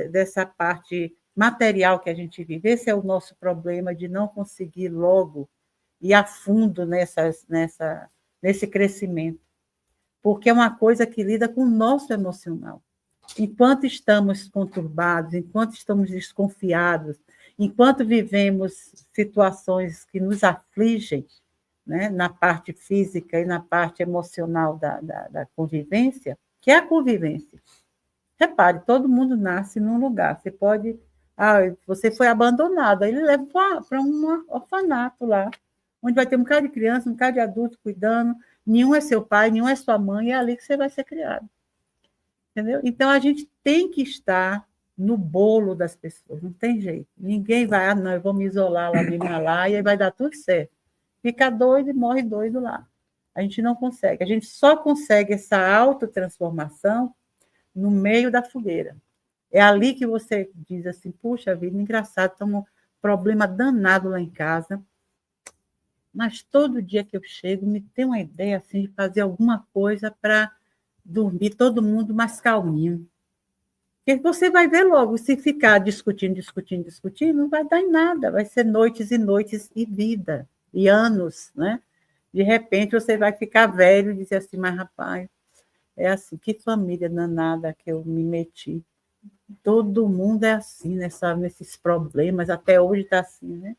dessa parte material que a gente vive. Esse é o nosso problema de não conseguir logo ir a fundo nesse crescimento, porque é uma coisa que lida com o nosso emocional. Enquanto estamos conturbados, enquanto estamos desconfiados, enquanto vivemos situações que nos afligem, né, na parte física e na parte emocional da convivência, que é a convivência. Repare, todo mundo nasce num lugar. Você foi abandonado, aí ele leva para um orfanato lá, onde vai ter um bocado de criança, um bocado de adulto cuidando, nenhum é seu pai, nenhum é sua mãe, é ali que você vai ser criado. Entendeu? Então, a gente tem que estar no bolo das pessoas, não tem jeito. Ninguém vai, não, eu vou me isolar lá no Himalaia e vai dar tudo certo. Fica doido e morre doido lá. A gente não consegue. A gente só consegue essa autotransformação no meio da fogueira. É ali que você diz assim, puxa vida, engraçado, tem um problema danado lá em casa, mas todo dia que eu chego, me tem uma ideia assim, de fazer alguma coisa para dormir todo mundo mais calminho. Porque você vai ver logo, se ficar discutindo, não vai dar em nada, vai ser noites e noites e vida, e anos, né? De repente você vai ficar velho e dizer assim, mas rapaz, é assim, que família danada que eu me meti. Todo mundo é assim, nesses problemas, até hoje está assim, né?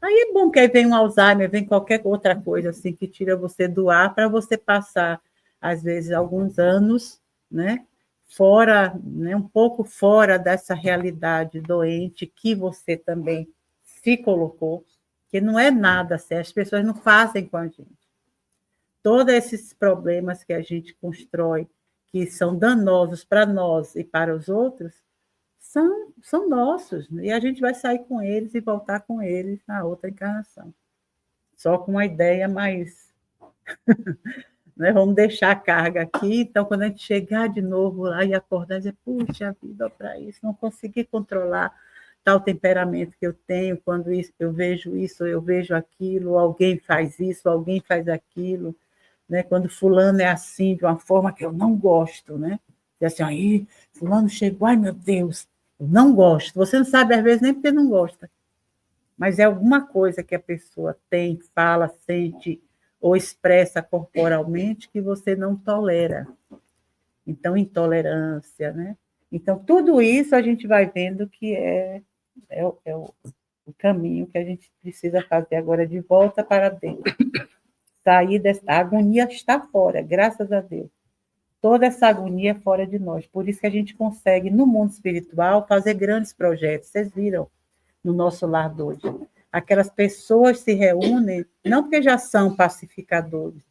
Aí é bom que aí vem um Alzheimer, vem qualquer outra coisa assim que tira você do ar para você passar, às vezes, alguns anos, né? Fora, né? Um pouco fora dessa realidade doente que você também se colocou, que não é nada assim, as pessoas não fazem com a gente. Todos esses problemas que a gente constrói, que são danosos para nós e para os outros, são nossos, e a gente vai sair com eles e voltar com eles na outra encarnação. Só com uma ideia mais... né? Vamos deixar a carga aqui, então, quando a gente chegar de novo lá e acordar, dizer, puxa vida, para isso, não consegui controlar tal temperamento que eu tenho, quando eu vejo aquilo, alguém faz isso, alguém faz aquilo, né? Quando fulano é assim, de uma forma que eu não gosto, né? Diz assim, aí, fulano chegou, ai meu Deus, eu não gosto. Você não sabe, às vezes, nem porque não gosta. Mas é alguma coisa que a pessoa tem, fala, sente ou expressa corporalmente que você não tolera. Então, intolerância, né? Então, tudo isso a gente vai vendo que o caminho que a gente precisa fazer agora de volta para dentro. Sair dessa a agonia está fora, graças a Deus. Toda essa agonia é fora de nós. Por isso que a gente consegue, no mundo espiritual, fazer grandes projetos. Vocês viram no nosso lar de hoje. Aquelas pessoas se reúnem, não porque já são pacificadores,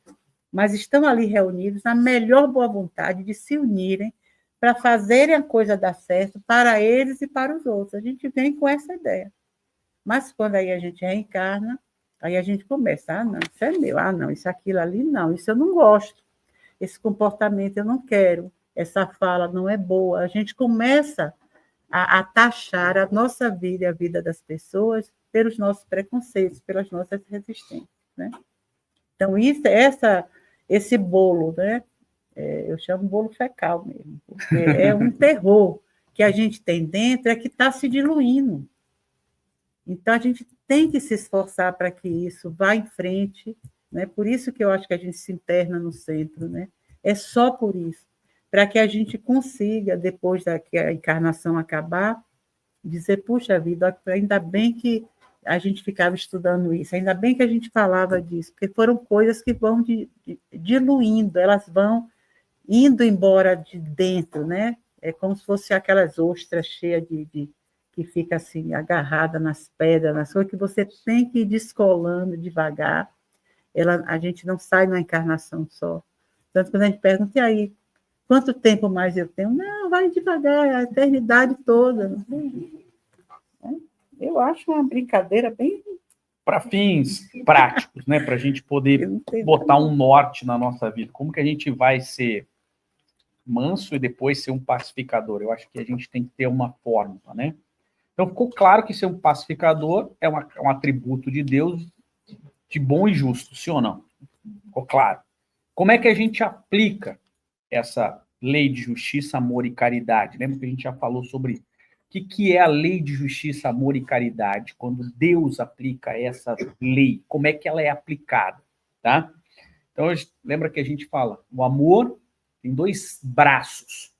mas estão ali reunidos na melhor boa vontade de se unirem para fazerem a coisa dar certo para eles e para os outros. A gente vem com essa ideia. Mas quando aí a gente reencarna, aí a gente começa, não, isso é meu, não, isso aquilo ali não, isso eu não gosto, esse comportamento eu não quero, essa fala não é boa. A gente começa a taxar a nossa vida e a vida das pessoas pelos nossos preconceitos, pelas nossas resistências, né? Então, esse bolo, né? Eu chamo bolo fecal mesmo, porque é um terror que a gente tem dentro, é que está se diluindo. Então, a gente tem que se esforçar para que isso vá em frente, né? Por isso que eu acho que a gente se interna no centro, né? É só por isso, para que a gente consiga, depois que a encarnação acabar, dizer, puxa vida, ainda bem que a gente ficava estudando isso, ainda bem que a gente falava disso, porque foram coisas que vão diluindo, elas vão indo embora de dentro, né? É como se fosse aquelas ostras cheias que fica assim, agarrada nas pedras, nas coisas que você tem que ir descolando devagar. A gente não sai na encarnação só. Tanto que quando a gente pergunta, e aí, quanto tempo mais eu tenho? Não, vai devagar, a eternidade toda. Eu acho uma brincadeira bem... Para fins práticos, né? Para a gente poder botar um norte na nossa vida. Como que a gente vai ser manso e depois ser um pacificador? Eu acho que a gente tem que ter uma fórmula, né? Então, ficou claro que ser um pacificador é um atributo de Deus de bom e justo, sim ou não? Ficou claro. Como é que a gente aplica essa lei de justiça, amor e caridade? Lembra que a gente já falou sobre o que é a lei de justiça, amor e caridade? Quando Deus aplica essa lei, como é que ela é aplicada? Tá? Então, lembra que a gente fala, o amor tem dois braços,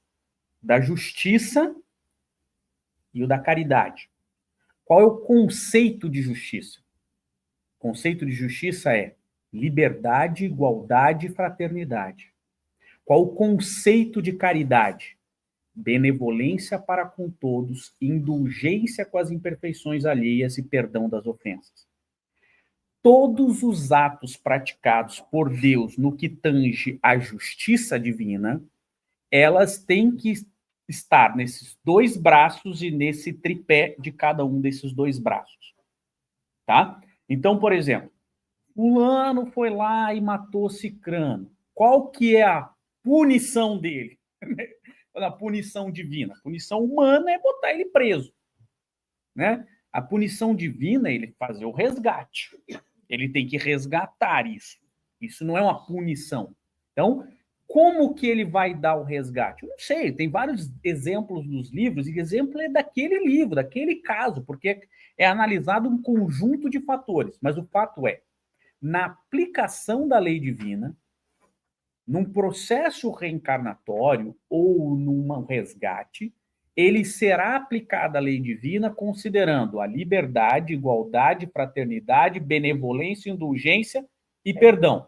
da justiça e o da caridade. Qual é o conceito de justiça? O conceito de justiça é liberdade, igualdade e fraternidade. Qual o conceito de caridade? Benevolência para com todos, indulgência com as imperfeições alheias e perdão das ofensas. Todos os atos praticados por Deus no que tange à justiça divina, elas têm que estar nesses dois braços e nesse tripé de cada um desses dois braços. Tá? Então, por exemplo, fulano foi lá e matou Cicrano. Qual que é a punição dele? A punição divina. A punição humana é botar ele preso, né? A punição divina é ele fazer o resgate. Ele tem que resgatar isso. Isso não é uma punição. Então, como que ele vai dar o resgate? Eu não sei, tem vários exemplos nos livros, e exemplo é daquele livro, daquele caso, porque é analisado um conjunto de fatores. Mas o fato é, na aplicação da lei divina, num processo reencarnatório ou num resgate, ele será aplicada a lei divina considerando a liberdade, igualdade, fraternidade, benevolência, indulgência e perdão.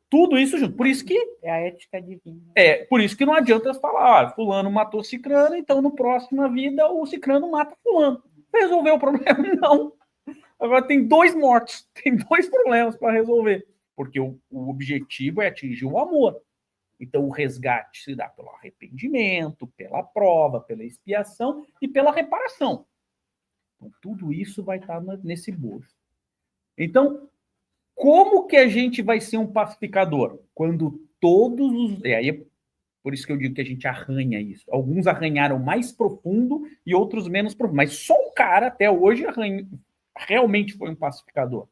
Tudo isso junto. Por isso que... É a ética divina. Por isso que não adianta falar, fulano matou Cicrano, então no próxima vida o Cicrano mata fulano. Resolveu o problema? Não. Agora tem 2 mortos, tem 2 problemas para resolver. Porque o objetivo é atingir o amor. Então, o resgate se dá pelo arrependimento, pela prova, pela expiação e pela reparação. Então, tudo isso vai estar nesse bolo. Então, como que a gente vai ser um pacificador? Quando todos os... aí é por isso que eu digo que a gente arranha isso. Alguns arranharam mais profundo e outros menos profundo. Mas só um cara, até hoje, realmente foi um pacificador,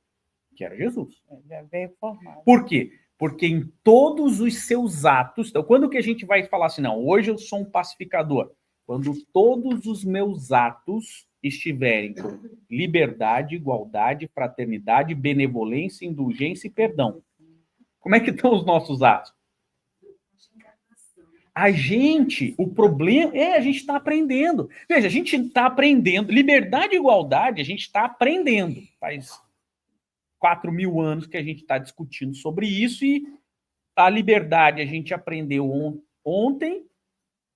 que era Jesus. Já veio formado. Por quê? Porque em todos os seus atos... Então, quando que a gente vai falar assim, não, hoje eu sou um pacificador? Quando todos os meus atos estiverem com liberdade, igualdade, fraternidade, benevolência, indulgência e perdão. Como é que estão os nossos atos? O problema é a gente está aprendendo. Veja, a gente está aprendendo. Liberdade e igualdade, a gente está aprendendo. Faz 4.000 anos que a gente está discutindo sobre isso e a liberdade a gente aprendeu ontem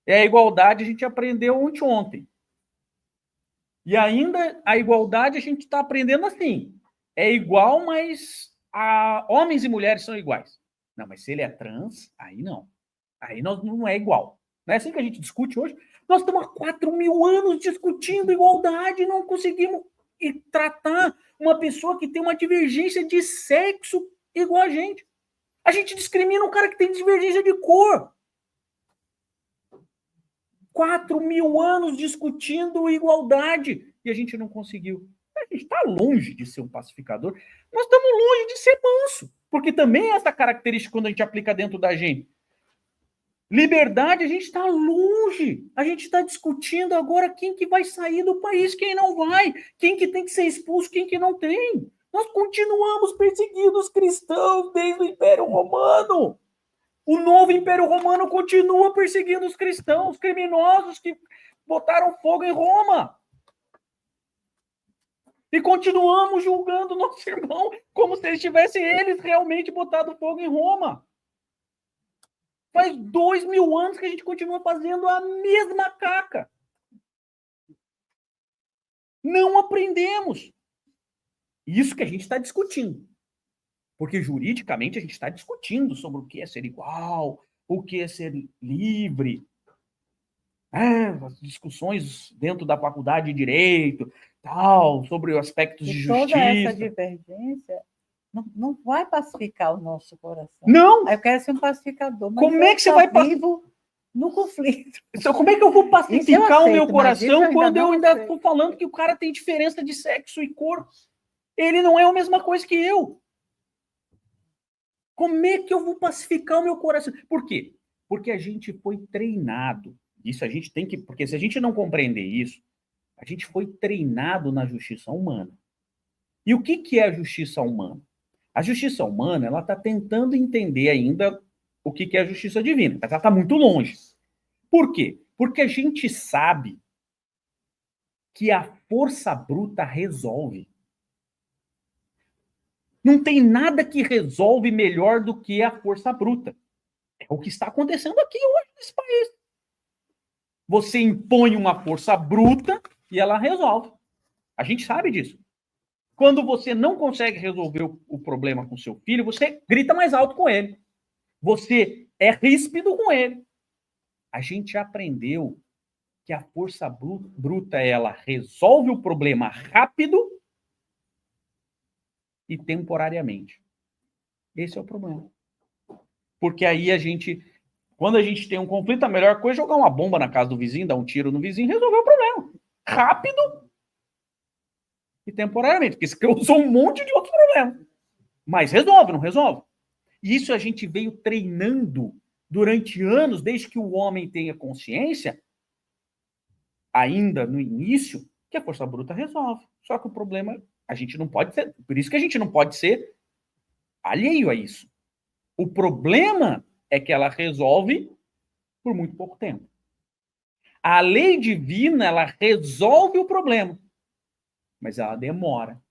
e a igualdade a gente aprendeu ontem. E ainda a igualdade a gente está aprendendo assim. É igual, mas homens e mulheres são iguais. Não, mas se ele é trans, aí não. Aí não é igual. Não é assim que a gente discute hoje? Nós estamos há 4.000 anos discutindo igualdade e não conseguimos tratar uma pessoa que tem uma divergência de sexo igual a gente. A gente discrimina um cara que tem divergência de cor. 4.000 anos discutindo igualdade e a gente não conseguiu. A gente está longe de ser um pacificador. Nós estamos longe de ser manso. Porque também é essa característica quando a gente aplica dentro da gente. Liberdade, a gente está longe. A gente está discutindo agora quem que vai sair do país, quem não vai, quem que tem que ser expulso, quem que não tem. Nós continuamos perseguindo os cristãos desde o Império Romano. O novo Império Romano continua perseguindo os cristãos, criminosos que botaram fogo em Roma. E continuamos julgando nosso irmão como se tivessem eles realmente botado fogo em Roma. Faz 2.000 anos que a gente continua fazendo a mesma caca. Não aprendemos. Isso que a gente está discutindo. Porque juridicamente a gente está discutindo sobre o que é ser igual, o que é ser livre. As discussões dentro da faculdade de Direito, tal, sobre aspectos de justiça. Toda essa divergência não vai pacificar o nosso coração. Não! Eu quero ser um pacificador. Mas como é que você vai vivo no conflito? Como é que eu vou pacificar o meu coração quando eu ainda estou falando que o cara tem diferença de sexo e cor? Ele não é a mesma coisa que eu. Como é que eu vou pacificar o meu coração? Por quê? Porque a gente foi treinado. Isso a gente tem que... Porque se a gente não compreender isso, a gente foi treinado na justiça humana. E o que é a justiça humana? A justiça humana, ela está tentando entender ainda o que é a justiça divina. Ela está muito longe. Por quê? Porque a gente sabe que a força bruta resolve. Não tem nada que resolve melhor do que a força bruta. É o que está acontecendo aqui hoje nesse país. Você impõe uma força bruta e ela resolve. A gente sabe disso. Quando você não consegue resolver o problema com seu filho, você grita mais alto com ele. Você é ríspido com ele. A gente aprendeu que a força bruta, ela resolve o problema rápido e temporariamente. Esse é o problema. Porque aí quando a gente tem um conflito, a melhor coisa é jogar uma bomba na casa do vizinho, dar um tiro no vizinho e resolver o problema. Rápido e temporariamente. Porque isso causou um monte de outros problemas. Mas resolve, não resolve? E isso a gente veio treinando durante anos, desde que o homem tenha consciência, ainda no início, que a força bruta resolve. Só que o problema, a gente não pode ser... Por isso que a gente não pode ser alheio a isso. O problema é que ela resolve por muito pouco tempo. A lei divina, ela resolve o problema, mas ela demora,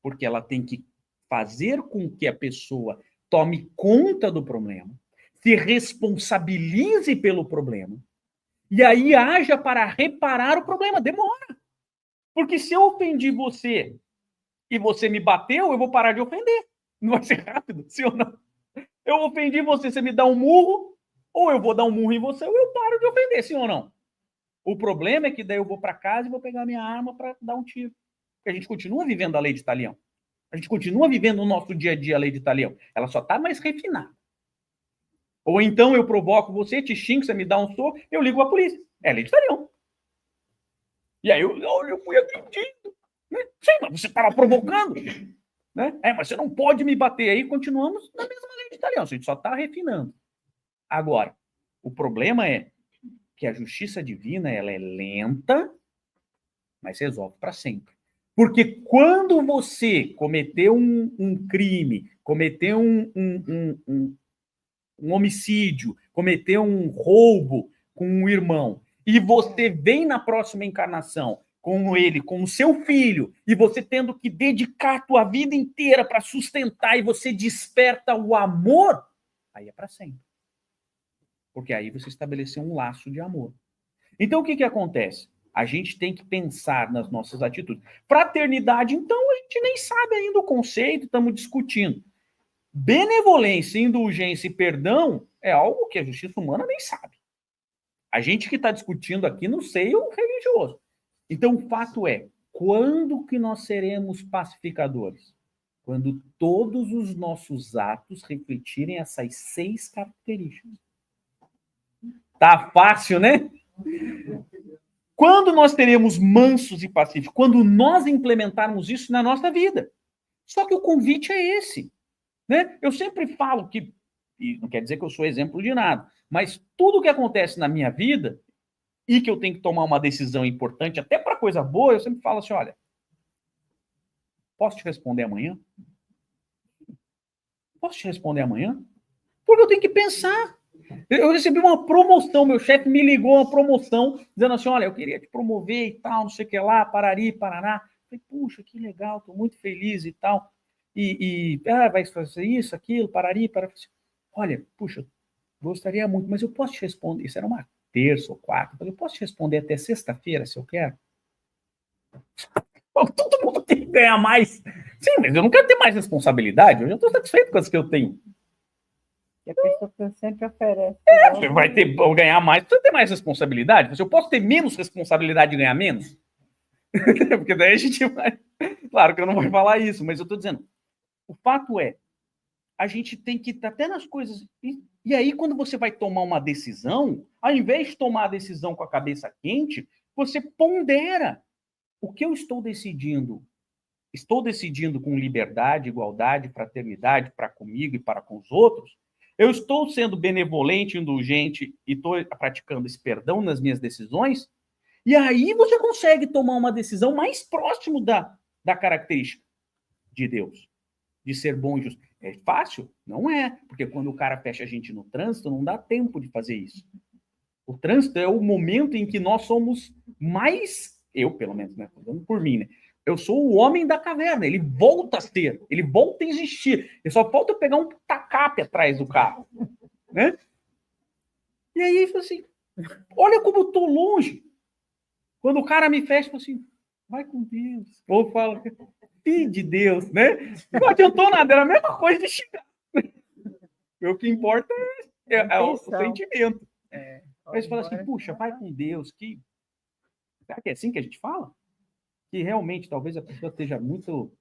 porque ela tem que fazer com que a pessoa tome conta do problema, se responsabilize pelo problema, e aí haja para reparar o problema. Demora. Porque se eu ofendi você e você me bateu, eu vou parar de ofender. Não vai ser rápido, sim ou não? Eu ofendi você, você me dá um murro, ou eu vou dar um murro em você, ou eu paro de ofender, sim ou não? O problema é que daí eu vou para casa e vou pegar minha arma para dar um tiro. Porque a gente continua vivendo a lei de Talião. A gente continua vivendo no nosso dia a dia a lei de Talião. Ela só está mais refinada. Ou então eu provoco você, te xingo, você me dá um soco, eu ligo a polícia. É a lei de Talião. E aí eu fui agredido. Né? Sim, mas você estava provocando. Né? Mas você não pode me bater. Aí continuamos na mesma lei de Talião. A gente só está refinando. Agora, o problema é que a justiça divina ela é lenta, mas resolve para sempre. Porque quando você cometeu um crime, cometeu um homicídio, cometeu um roubo com um irmão, e você vem na próxima encarnação com ele, com o seu filho, e você tendo que dedicar a tua vida inteira para sustentar, e você desperta o amor, aí é para sempre. Porque aí você estabeleceu um laço de amor. Então, o que acontece? A gente tem que pensar nas nossas atitudes. Fraternidade, então, a gente nem sabe ainda o conceito, estamos discutindo. Benevolência, indulgência e perdão é algo que a justiça humana nem sabe. A gente que está discutindo aqui no seio religioso. Então, o fato é, quando que nós seremos pacificadores? Quando todos os nossos atos refletirem essas 6 características. Tá fácil, né? Quando nós teremos mansos e pacíficos? Quando nós implementarmos isso na nossa vida. Só que o convite é esse. Né? Eu sempre falo que, e não quer dizer que eu sou exemplo de nada, mas tudo que acontece na minha vida e que eu tenho que tomar uma decisão importante, até para coisa boa, eu sempre falo assim, olha, posso te responder amanhã? Posso te responder amanhã? Porque eu tenho que pensar. Eu recebi uma promoção, meu chefe me ligou uma promoção, dizendo assim, olha, eu queria te promover e tal, não sei o que lá, Parari, Paraná. Eu falei, puxa, que legal, estou muito feliz e tal. Vai fazer isso, aquilo, Parari, Parari. Olha, puxa, gostaria muito, mas eu posso te responder, isso era uma terça ou quarta, eu posso te responder até sexta-feira, se eu quero? Todo mundo tem que ganhar mais. Sim, mas eu não quero ter mais responsabilidade, eu já estou satisfeito com as que eu tenho. E a pessoa que sempre oferece. Você vai ganhar mais, precisa ter mais responsabilidade. Eu posso ter menos responsabilidade e ganhar menos? Porque daí a gente vai... Claro que eu não vou falar isso, mas eu estou dizendo, o fato é, a gente tem que estar até nas coisas... E aí, quando você vai tomar uma decisão, ao invés de tomar a decisão com a cabeça quente, você pondera. O que eu estou decidindo? Estou decidindo com liberdade, igualdade, fraternidade para comigo e para com os outros? Eu estou sendo benevolente, indulgente e estou praticando esse perdão nas minhas decisões? E aí você consegue tomar uma decisão mais próximo da característica de Deus, de ser bom e justo. É fácil? Não é, porque quando o cara fecha a gente no trânsito, não dá tempo de fazer isso. O trânsito é o momento em que nós somos mais, eu pelo menos, né, falando por mim, né, eu sou o homem da caverna, ele volta a ser, ele volta a existir. E só falta eu pegar um tacape atrás do carro. Né? E aí, assim, olha como eu estou longe. Quando o cara me fecha, eu falo assim, vai com Deus. Ou fala, filho de Deus, né? Não adiantou nada, era a mesma coisa de xingar. O que importa é o sentimento. Aí você fala assim, puxa, vai com Deus. Será que é assim que a gente fala? Que realmente talvez a pessoa esteja muito,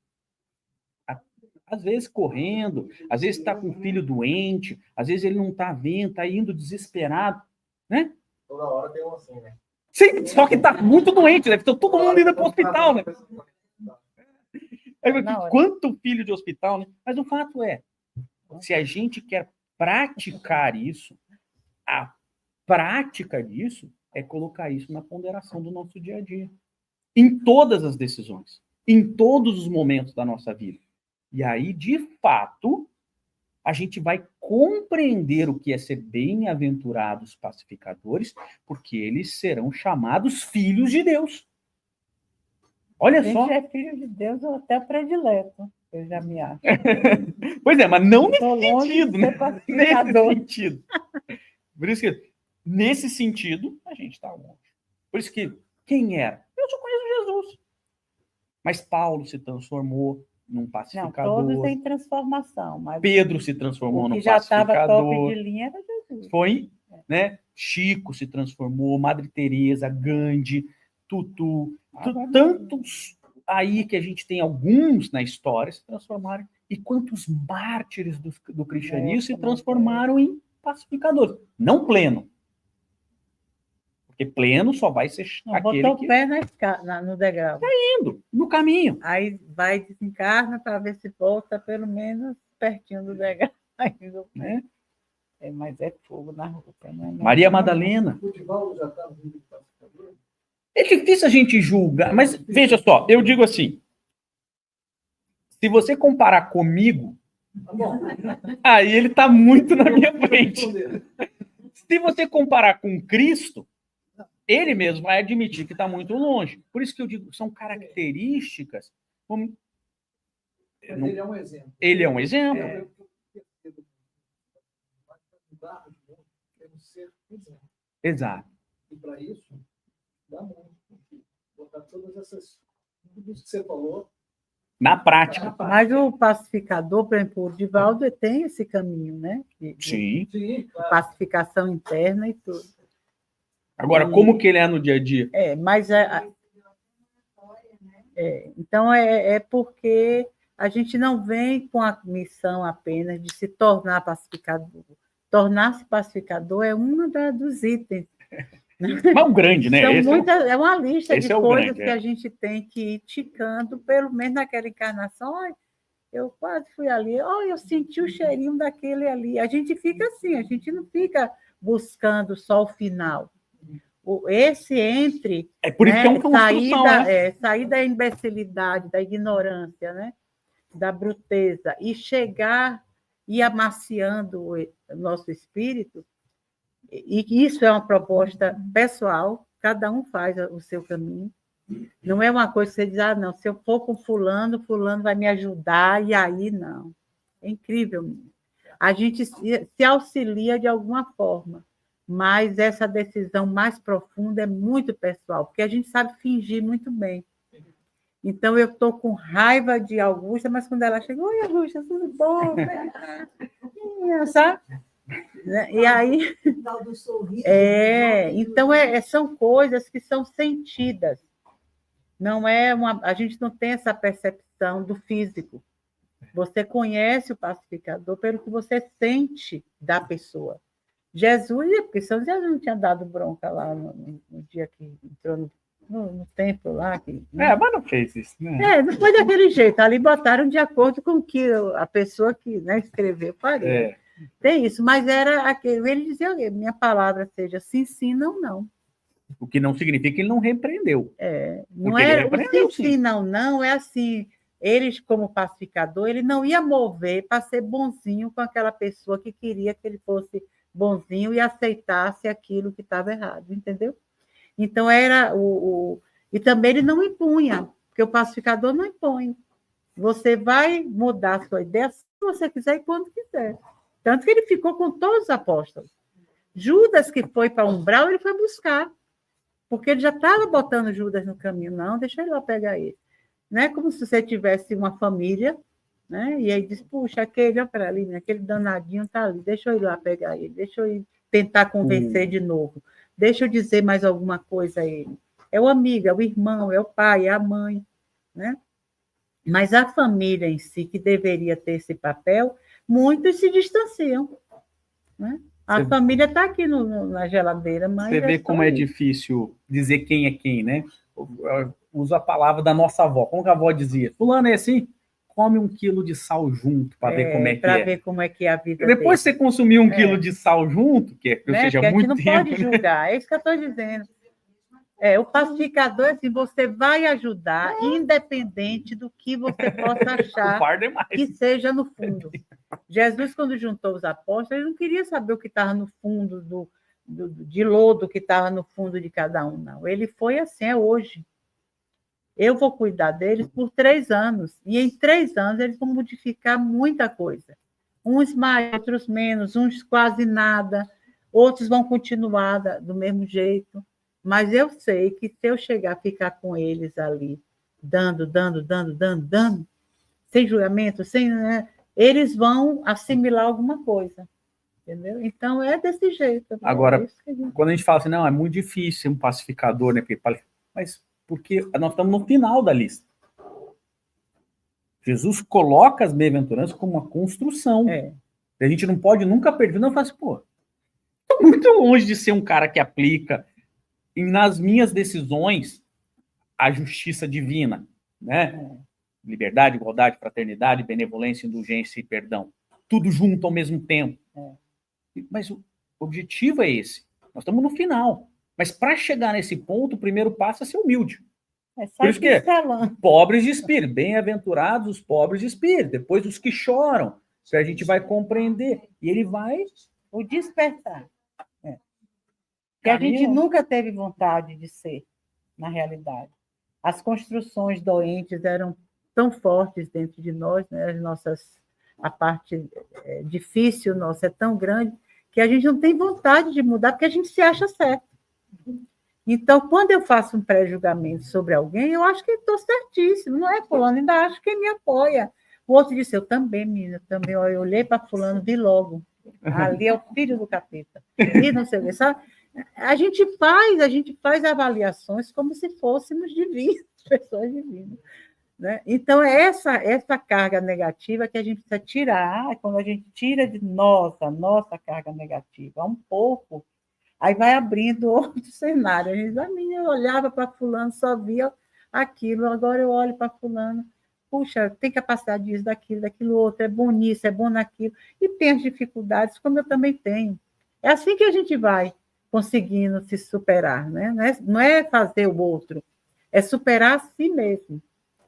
às vezes correndo, às vezes está com o filho doente, às vezes ele não está vendo, está indo desesperado, né? Toda hora tem um assim, né? Sim, só que está muito doente, deve estar todo mundo indo para o hospital, né? Quanto filho de hospital, né? Mas o fato é, se a gente quer praticar isso, a prática disso é colocar isso na ponderação do nosso dia a dia. Em todas as decisões, em todos os momentos da nossa vida. E aí, de fato, a gente vai compreender o que é ser bem-aventurados pacificadores, porque eles serão chamados filhos de Deus. Olha só. É filho de Deus ou até predileto, eu já me acho. Pois é, mas não nesse sentido, né? Nesse sentido. Por isso que, nesse sentido, a gente está longe. Por isso que, quem era? Eu só conheço Jesus. Mas Paulo se transformou num pacificador. Não, todos em transformação. Mas Pedro se transformou num pacificador. O que já estava top de linha era Jesus. Foi, né? Chico se transformou, Madre Teresa, Gandhi, Tutu, tantos aí que a gente tem alguns na história se transformaram. E quantos mártires do cristianismo se transformaram em pacificadores. Não pleno. Porque pleno só vai ser aquele botou que... o pé no degrau. Está indo, no caminho. Aí vai, desencarna para ver se volta pelo menos pertinho do degrau. Né? Mas é fogo na roupa. Né? Maria Madalena. É difícil a gente julgar, mas veja só, eu digo assim, se você comparar comigo, Tá bom. Aí ele está muito na minha frente. Responder. Se você comparar com Cristo, ele mesmo vai admitir que está muito longe. Por isso que eu digo, são características. Mas ele é um exemplo. Ele é um exemplo. Eu percebo que mudar o mundo, temos ser exemplo. Exato. E para isso, dá muito. Botar todas essas. Tudo isso que você falou. Na prática. Mas o pacificador, por exemplo, o Divaldo tem esse caminho, né? De Sim. Sim, claro. pacificação interna e tudo. Agora, como que ele é no dia a dia? Mas então é porque a gente não vem com a missão apenas de se tornar pacificador. Tornar-se pacificador é um dos itens. Mas um grande, né? É uma lista de coisas grande, que a gente tem que ir ticando, pelo menos naquela encarnação. Olha, eu quase fui ali, olha, eu senti o cheirinho daquele ali. A gente fica assim, a gente não fica buscando só o final. Esse entre... É por isso que é uma construção, né? Sair da imbecilidade, da ignorância, né? Da bruteza, e chegar e amaciando o nosso espírito. E isso é uma proposta pessoal, cada um faz o seu caminho. Não é uma coisa que você diz, não, se eu for com fulano, fulano vai me ajudar, e aí não. É incrível. A gente se auxilia de alguma forma, mas essa decisão mais profunda é muito pessoal, porque a gente sabe fingir muito bem. Então, eu estou com raiva de Augusta, mas quando ela chegou, oi, Augusta, tudo bom? Sabe? E aí... então, são coisas que são sentidas. Não é a gente não tem essa percepção do físico. Você conhece o pacificador pelo que você sente da pessoa. Jesus, porque São Jesus não tinha dado bronca lá no dia que entrou no templo lá. Mas não fez isso, né? Não foi daquele jeito. Ali botaram de acordo com o que a pessoa que escreveu faria. Tem isso, mas era aquele. Ele dizia: minha palavra seja sim, sim, não, não. O que não significa que ele não repreendeu. Não é o sim, não, não, é assim. Ele, como pacificador, ele não ia mover para ser bonzinho com aquela pessoa que queria que ele fosse bonzinho e aceitasse aquilo que estava errado, entendeu? Então, era E também ele não impunha, porque o pacificador não impõe. Você vai mudar a sua ideia se você quiser e quando quiser. Tanto que ele ficou com todos os apóstolos. Judas, que foi para Umbral, ele foi buscar, porque ele já estava botando Judas no caminho. Não, deixa ele lá pegar ele. Não é como se você tivesse uma família, né? E aí diz, puxa, aquele, olha para ali, né? Aquele danadinho está ali, deixa eu ir lá pegar ele, deixa eu ir tentar convencer de novo, deixa eu dizer mais alguma coisa a ele. É o amigo, é o irmão, é o pai, é a mãe, né? Mas a família em si, que deveria ter esse papel, muitos se distanciam, né? A família está aqui na geladeira, mas... Você vê como é difícil dizer quem é quem, né? Uso a palavra da nossa avó. Como que a avó dizia? Fulano é assim, come 1 quilo de sal junto para ver como é que é. Para ver como é que é a vida Depois você consumir 1 quilo de sal junto, que seja muito tempo... a gente não pode julgar, é isso que eu estou dizendo. O pacificador, assim, você vai ajudar, independente do que você possa achar que seja no fundo. Jesus, quando juntou os apóstolos, ele não queria saber o que estava no fundo de lodo, que estava no fundo de cada um, não. Ele foi assim, é hoje. Eu vou cuidar deles por 3 anos, e em 3 anos eles vão modificar muita coisa. Uns mais, outros menos, uns quase nada, outros vão continuar do mesmo jeito. Mas eu sei que se eu chegar a ficar com eles ali, dando, sem julgamento, né, eles vão assimilar alguma coisa. Entendeu? Então, é desse jeito. Agora, quando a gente fala assim, não, é muito difícil ser um pacificador, né? Mas porque nós estamos no final da lista. Jesus coloca as bem-aventuranças como uma construção. A gente não pode nunca perder. Não, fala assim, estou muito longe de ser um cara que aplica nas minhas decisões a justiça divina, né? Liberdade, igualdade, fraternidade, benevolência, indulgência e perdão. Tudo junto ao mesmo tempo. Mas o objetivo é esse. Nós estamos no final. Mas para chegar nesse ponto, o primeiro passo é ser humilde. Por isso que pobres de espírito, bem-aventurados os pobres de espírito, depois os que choram. que a gente vai compreender. E ele vai... O despertar. Que a gente nunca teve vontade de ser, na realidade. As construções doentes eram tão fortes dentro de nós, né? A parte difícil nossa é tão grande que a gente não tem vontade de mudar porque a gente se acha certo. Então, quando eu faço um pré-julgamento sobre alguém, eu acho que estou certíssimo. Não é fulano, ainda acho que me apoia. O outro disse, eu também, menina, também. Eu olhei para fulano, vi logo. Ali é o filho do capeta. E não sei o que, sabe? A gente faz avaliações como se fôssemos divinos, pessoas divinas. Né? Então, é essa carga negativa que a gente precisa tirar. Quando a gente tira de nós a nossa carga negativa um pouco, aí vai abrindo outro cenário. A gente, eu olhava para fulano, só via aquilo, agora eu olho para fulano, puxa, tem capacidade disso, daquilo outro, é bom nisso, é bom naquilo, e tem as dificuldades, como eu também tenho. É assim que a gente vai conseguindo se superar, né? Não é fazer o outro, é superar a si mesmo,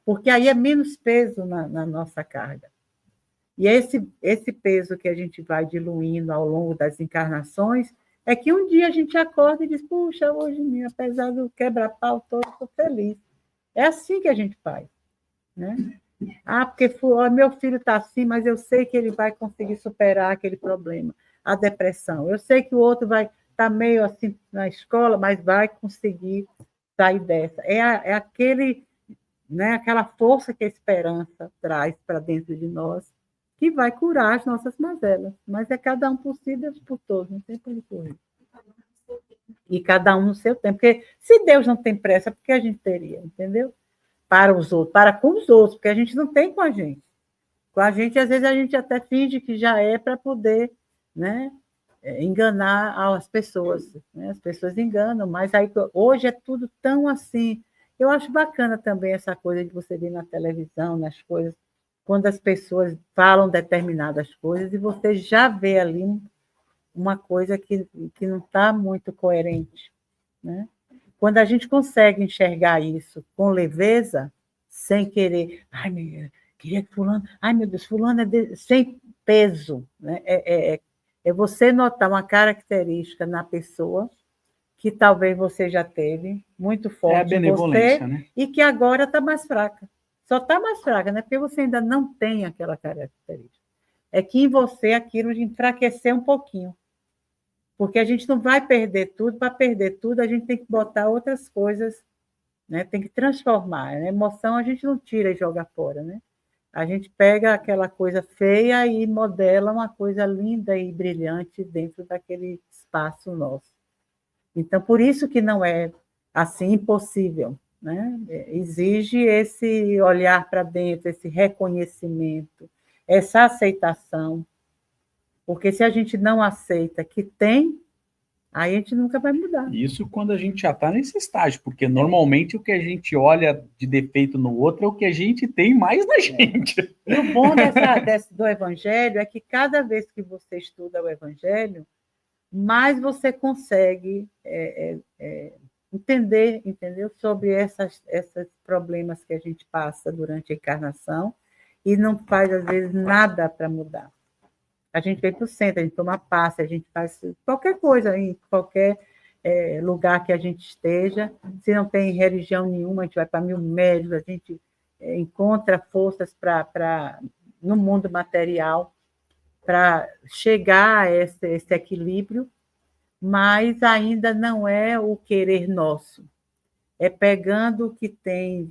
porque aí é menos peso na nossa carga. E esse peso que a gente vai diluindo ao longo das encarnações é que um dia a gente acorda e diz, puxa, hoje, apesar do quebra-pau todo, estou feliz. É assim que a gente faz. Né? Porque meu filho está assim, mas eu sei que ele vai conseguir superar aquele problema, a depressão. Eu sei que o outro vai estar meio assim na escola, mas vai conseguir sair dessa. É aquela força que a esperança traz para dentro de nós, que vai curar as nossas mazelas. Mas é cada um por si, Deus por todos, não tem por que correr. E cada um no seu tempo. Porque se Deus não tem pressa, por que a gente teria, entendeu? Para os outros, para com os outros, porque a gente não tem com a gente. Com a gente, às vezes, a gente até finge que já é para poder, né, enganar as pessoas. Né? As pessoas enganam, mas aí, hoje é tudo tão assim. Eu acho bacana também essa coisa de você ver na televisão, nas coisas, quando as pessoas falam determinadas coisas e você já vê ali uma coisa que não está muito coerente. Né? Quando a gente consegue enxergar isso com leveza, sem querer, ai, meu Deus, queria que fulano, ai, meu Deus, fulano sem peso. Né? É você notar uma característica na pessoa que talvez você já teve, muito forte em você, né? E que agora está mais fraca. Só está mais fraca, né? Porque você ainda não tem aquela característica. É que em você aquilo de enfraquecer um pouquinho. Porque a gente não vai perder tudo, para perder tudo a gente tem que botar outras coisas, né? Tem que transformar. A emoção a gente não tira e joga fora, né? A gente pega aquela coisa feia e modela uma coisa linda e brilhante dentro daquele espaço nosso. Então, por isso que não é assim impossível, né? Exige esse olhar para dentro, esse reconhecimento, essa aceitação. Porque se a gente não aceita que tem, aí a gente nunca vai mudar. Isso quando a gente já está nesse estágio, porque normalmente o que a gente olha de defeito no outro é o que a gente tem mais na gente. E o bom do Evangelho é que cada vez que você estuda o Evangelho, mais você consegue entendeu? Sobre esses problemas que a gente passa durante a encarnação e não faz, às vezes, nada para mudar. A gente vem para o centro, a gente toma passe, a gente faz qualquer coisa, em qualquer lugar que a gente esteja. Se não tem religião nenhuma, a gente vai para 1000 médios, a gente encontra forças no mundo material para chegar a esse equilíbrio, mas ainda não é o querer nosso. É pegando o que tem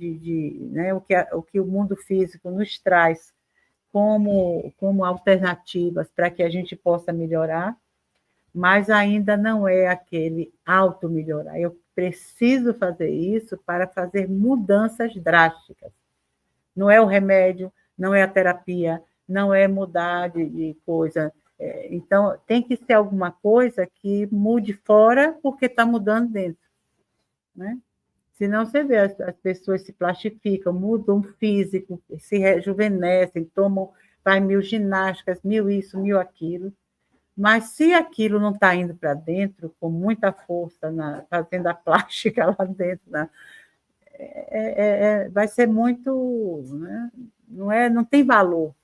né, o que o mundo físico nos traz como alternativas para que a gente possa melhorar, mas ainda não é aquele auto-melhorar. Eu preciso fazer isso para fazer mudanças drásticas. Não é o remédio, não é a terapia, não é mudar de coisa. Então, tem que ser alguma coisa que mude fora porque está mudando dentro. Né? Senão você vê, as pessoas se plastificam, mudam o físico, se rejuvenescem, faz 1000 ginásticas, 1000 isso, 1000 aquilo. Mas se aquilo não está indo para dentro, com muita força, fazendo a plástica lá dentro, vai ser muito... Né? Não tem valor.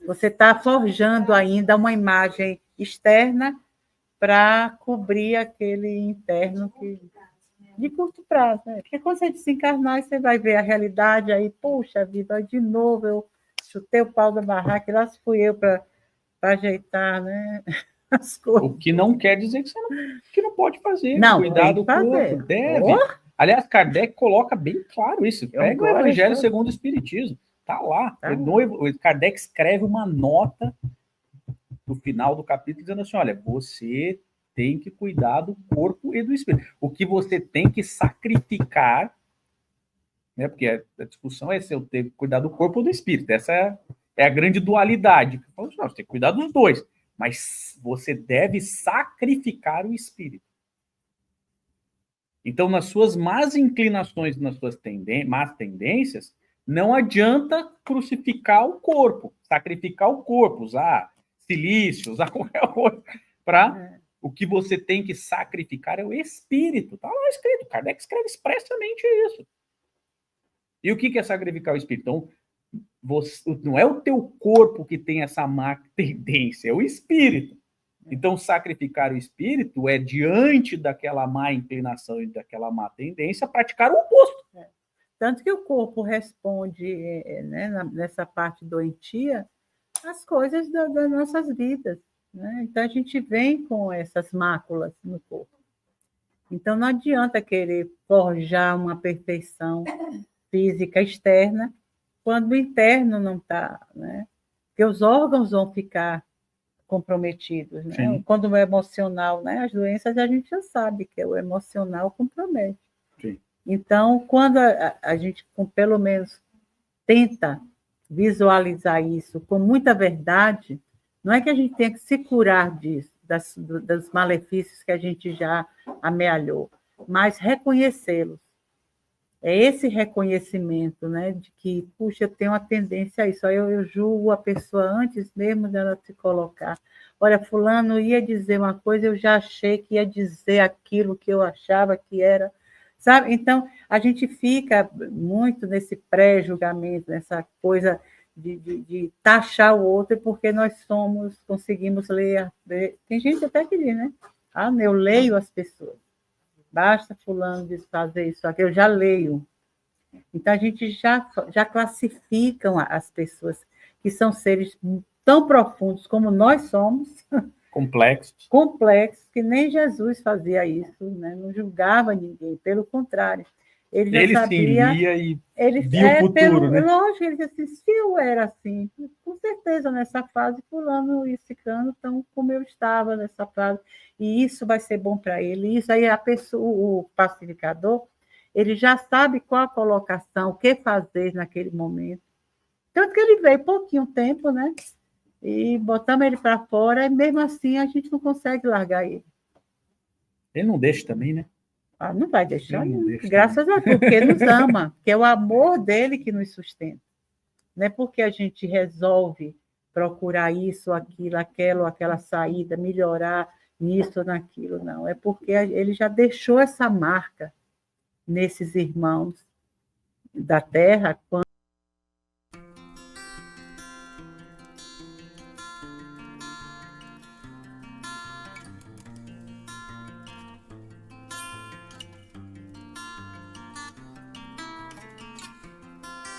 Você está forjando ainda uma imagem externa para cobrir aquele interno que de curto prazo, né? Porque quando você desencarnar, você vai ver a realidade, aí, poxa vida, de novo eu chutei o pau da barraca, e lá fui eu para ajeitar, né? As coisas. O que não quer dizer que você não pode fazer. Não, Cuidar tem do que fazer. corpo, deve. Oh, Aliás, Kardec coloca bem claro isso. Eu Pega o gosto, Evangelho eu- segundo o Espiritismo. Tá lá. Tá lá. O Kardec escreve uma nota no final do capítulo dizendo assim, olha, você tem que cuidar do corpo e do espírito. O que você tem que sacrificar, né? Porque a discussão é se eu tenho que cuidar do corpo ou do espírito. Essa é a grande dualidade. Não, você tem que cuidar dos dois, mas você deve sacrificar o espírito. Então, nas suas más inclinações, nas suas más tendências, não adianta crucificar o corpo, sacrificar o corpo, usar silício, usar qualquer coisa. O que você tem que sacrificar é o espírito. Está lá escrito, Kardec escreve expressamente isso. E o que é sacrificar o espírito? Então, não é o teu corpo que tem essa má tendência, é o espírito. Então, sacrificar o espírito é, diante daquela má inclinação e daquela má tendência, praticar o oposto. Tanto que o corpo responde, né, nessa parte doentia, as coisas das nossas vidas. Né? Então, a gente vem com essas máculas no corpo. Então, não adianta querer forjar uma perfeição física externa quando o interno não está. Né? Porque os órgãos vão ficar comprometidos, né? Sim. Quando o emocional, né? As doenças a gente já sabe que o emocional compromete. Sim. Então, quando a gente, pelo menos, tenta visualizar isso com muita verdade, não é que a gente tenha que se curar disso, dos malefícios que a gente já amealhou, mas reconhecê-los. É esse reconhecimento, né, de que, puxa, eu tenho uma tendência a isso, eu julgo a pessoa antes mesmo dela se colocar. Olha, fulano ia dizer uma coisa, eu já achei que ia dizer aquilo que eu achava que era, sabe? Então, a gente fica muito nesse pré-julgamento, nessa coisa de taxar o outro, porque nós conseguimos ler. Tem gente até que diz, né? Ah, eu leio as pessoas. Basta fulano fazer isso aqui, eu já leio. Então, a gente já classificam as pessoas que são seres tão profundos como nós somos, complexos, que nem Jesus fazia isso, né? Não julgava ninguém, pelo contrário. Ele já sabia, se ria e via o futuro, né? Lógico, ele disse assim, se eu era assim, com certeza nessa fase fulano e ciclano estão como eu estava nessa fase, e isso vai ser bom para ele. Isso aí a pessoa, o pacificador, ele já sabe qual a colocação, o que fazer naquele momento. Tanto que ele veio pouquinho tempo, né? E botamos ele para fora, e mesmo assim a gente não consegue largar ele. Ele não deixa também, né? Ah, não vai deixar, Não deixa, graças a Deus, porque nos ama, que é o amor dele que nos sustenta. Não é porque a gente resolve procurar isso, aquilo, aquela saída, melhorar nisso ou naquilo, não. É porque ele já deixou essa marca nesses irmãos da Terra, quando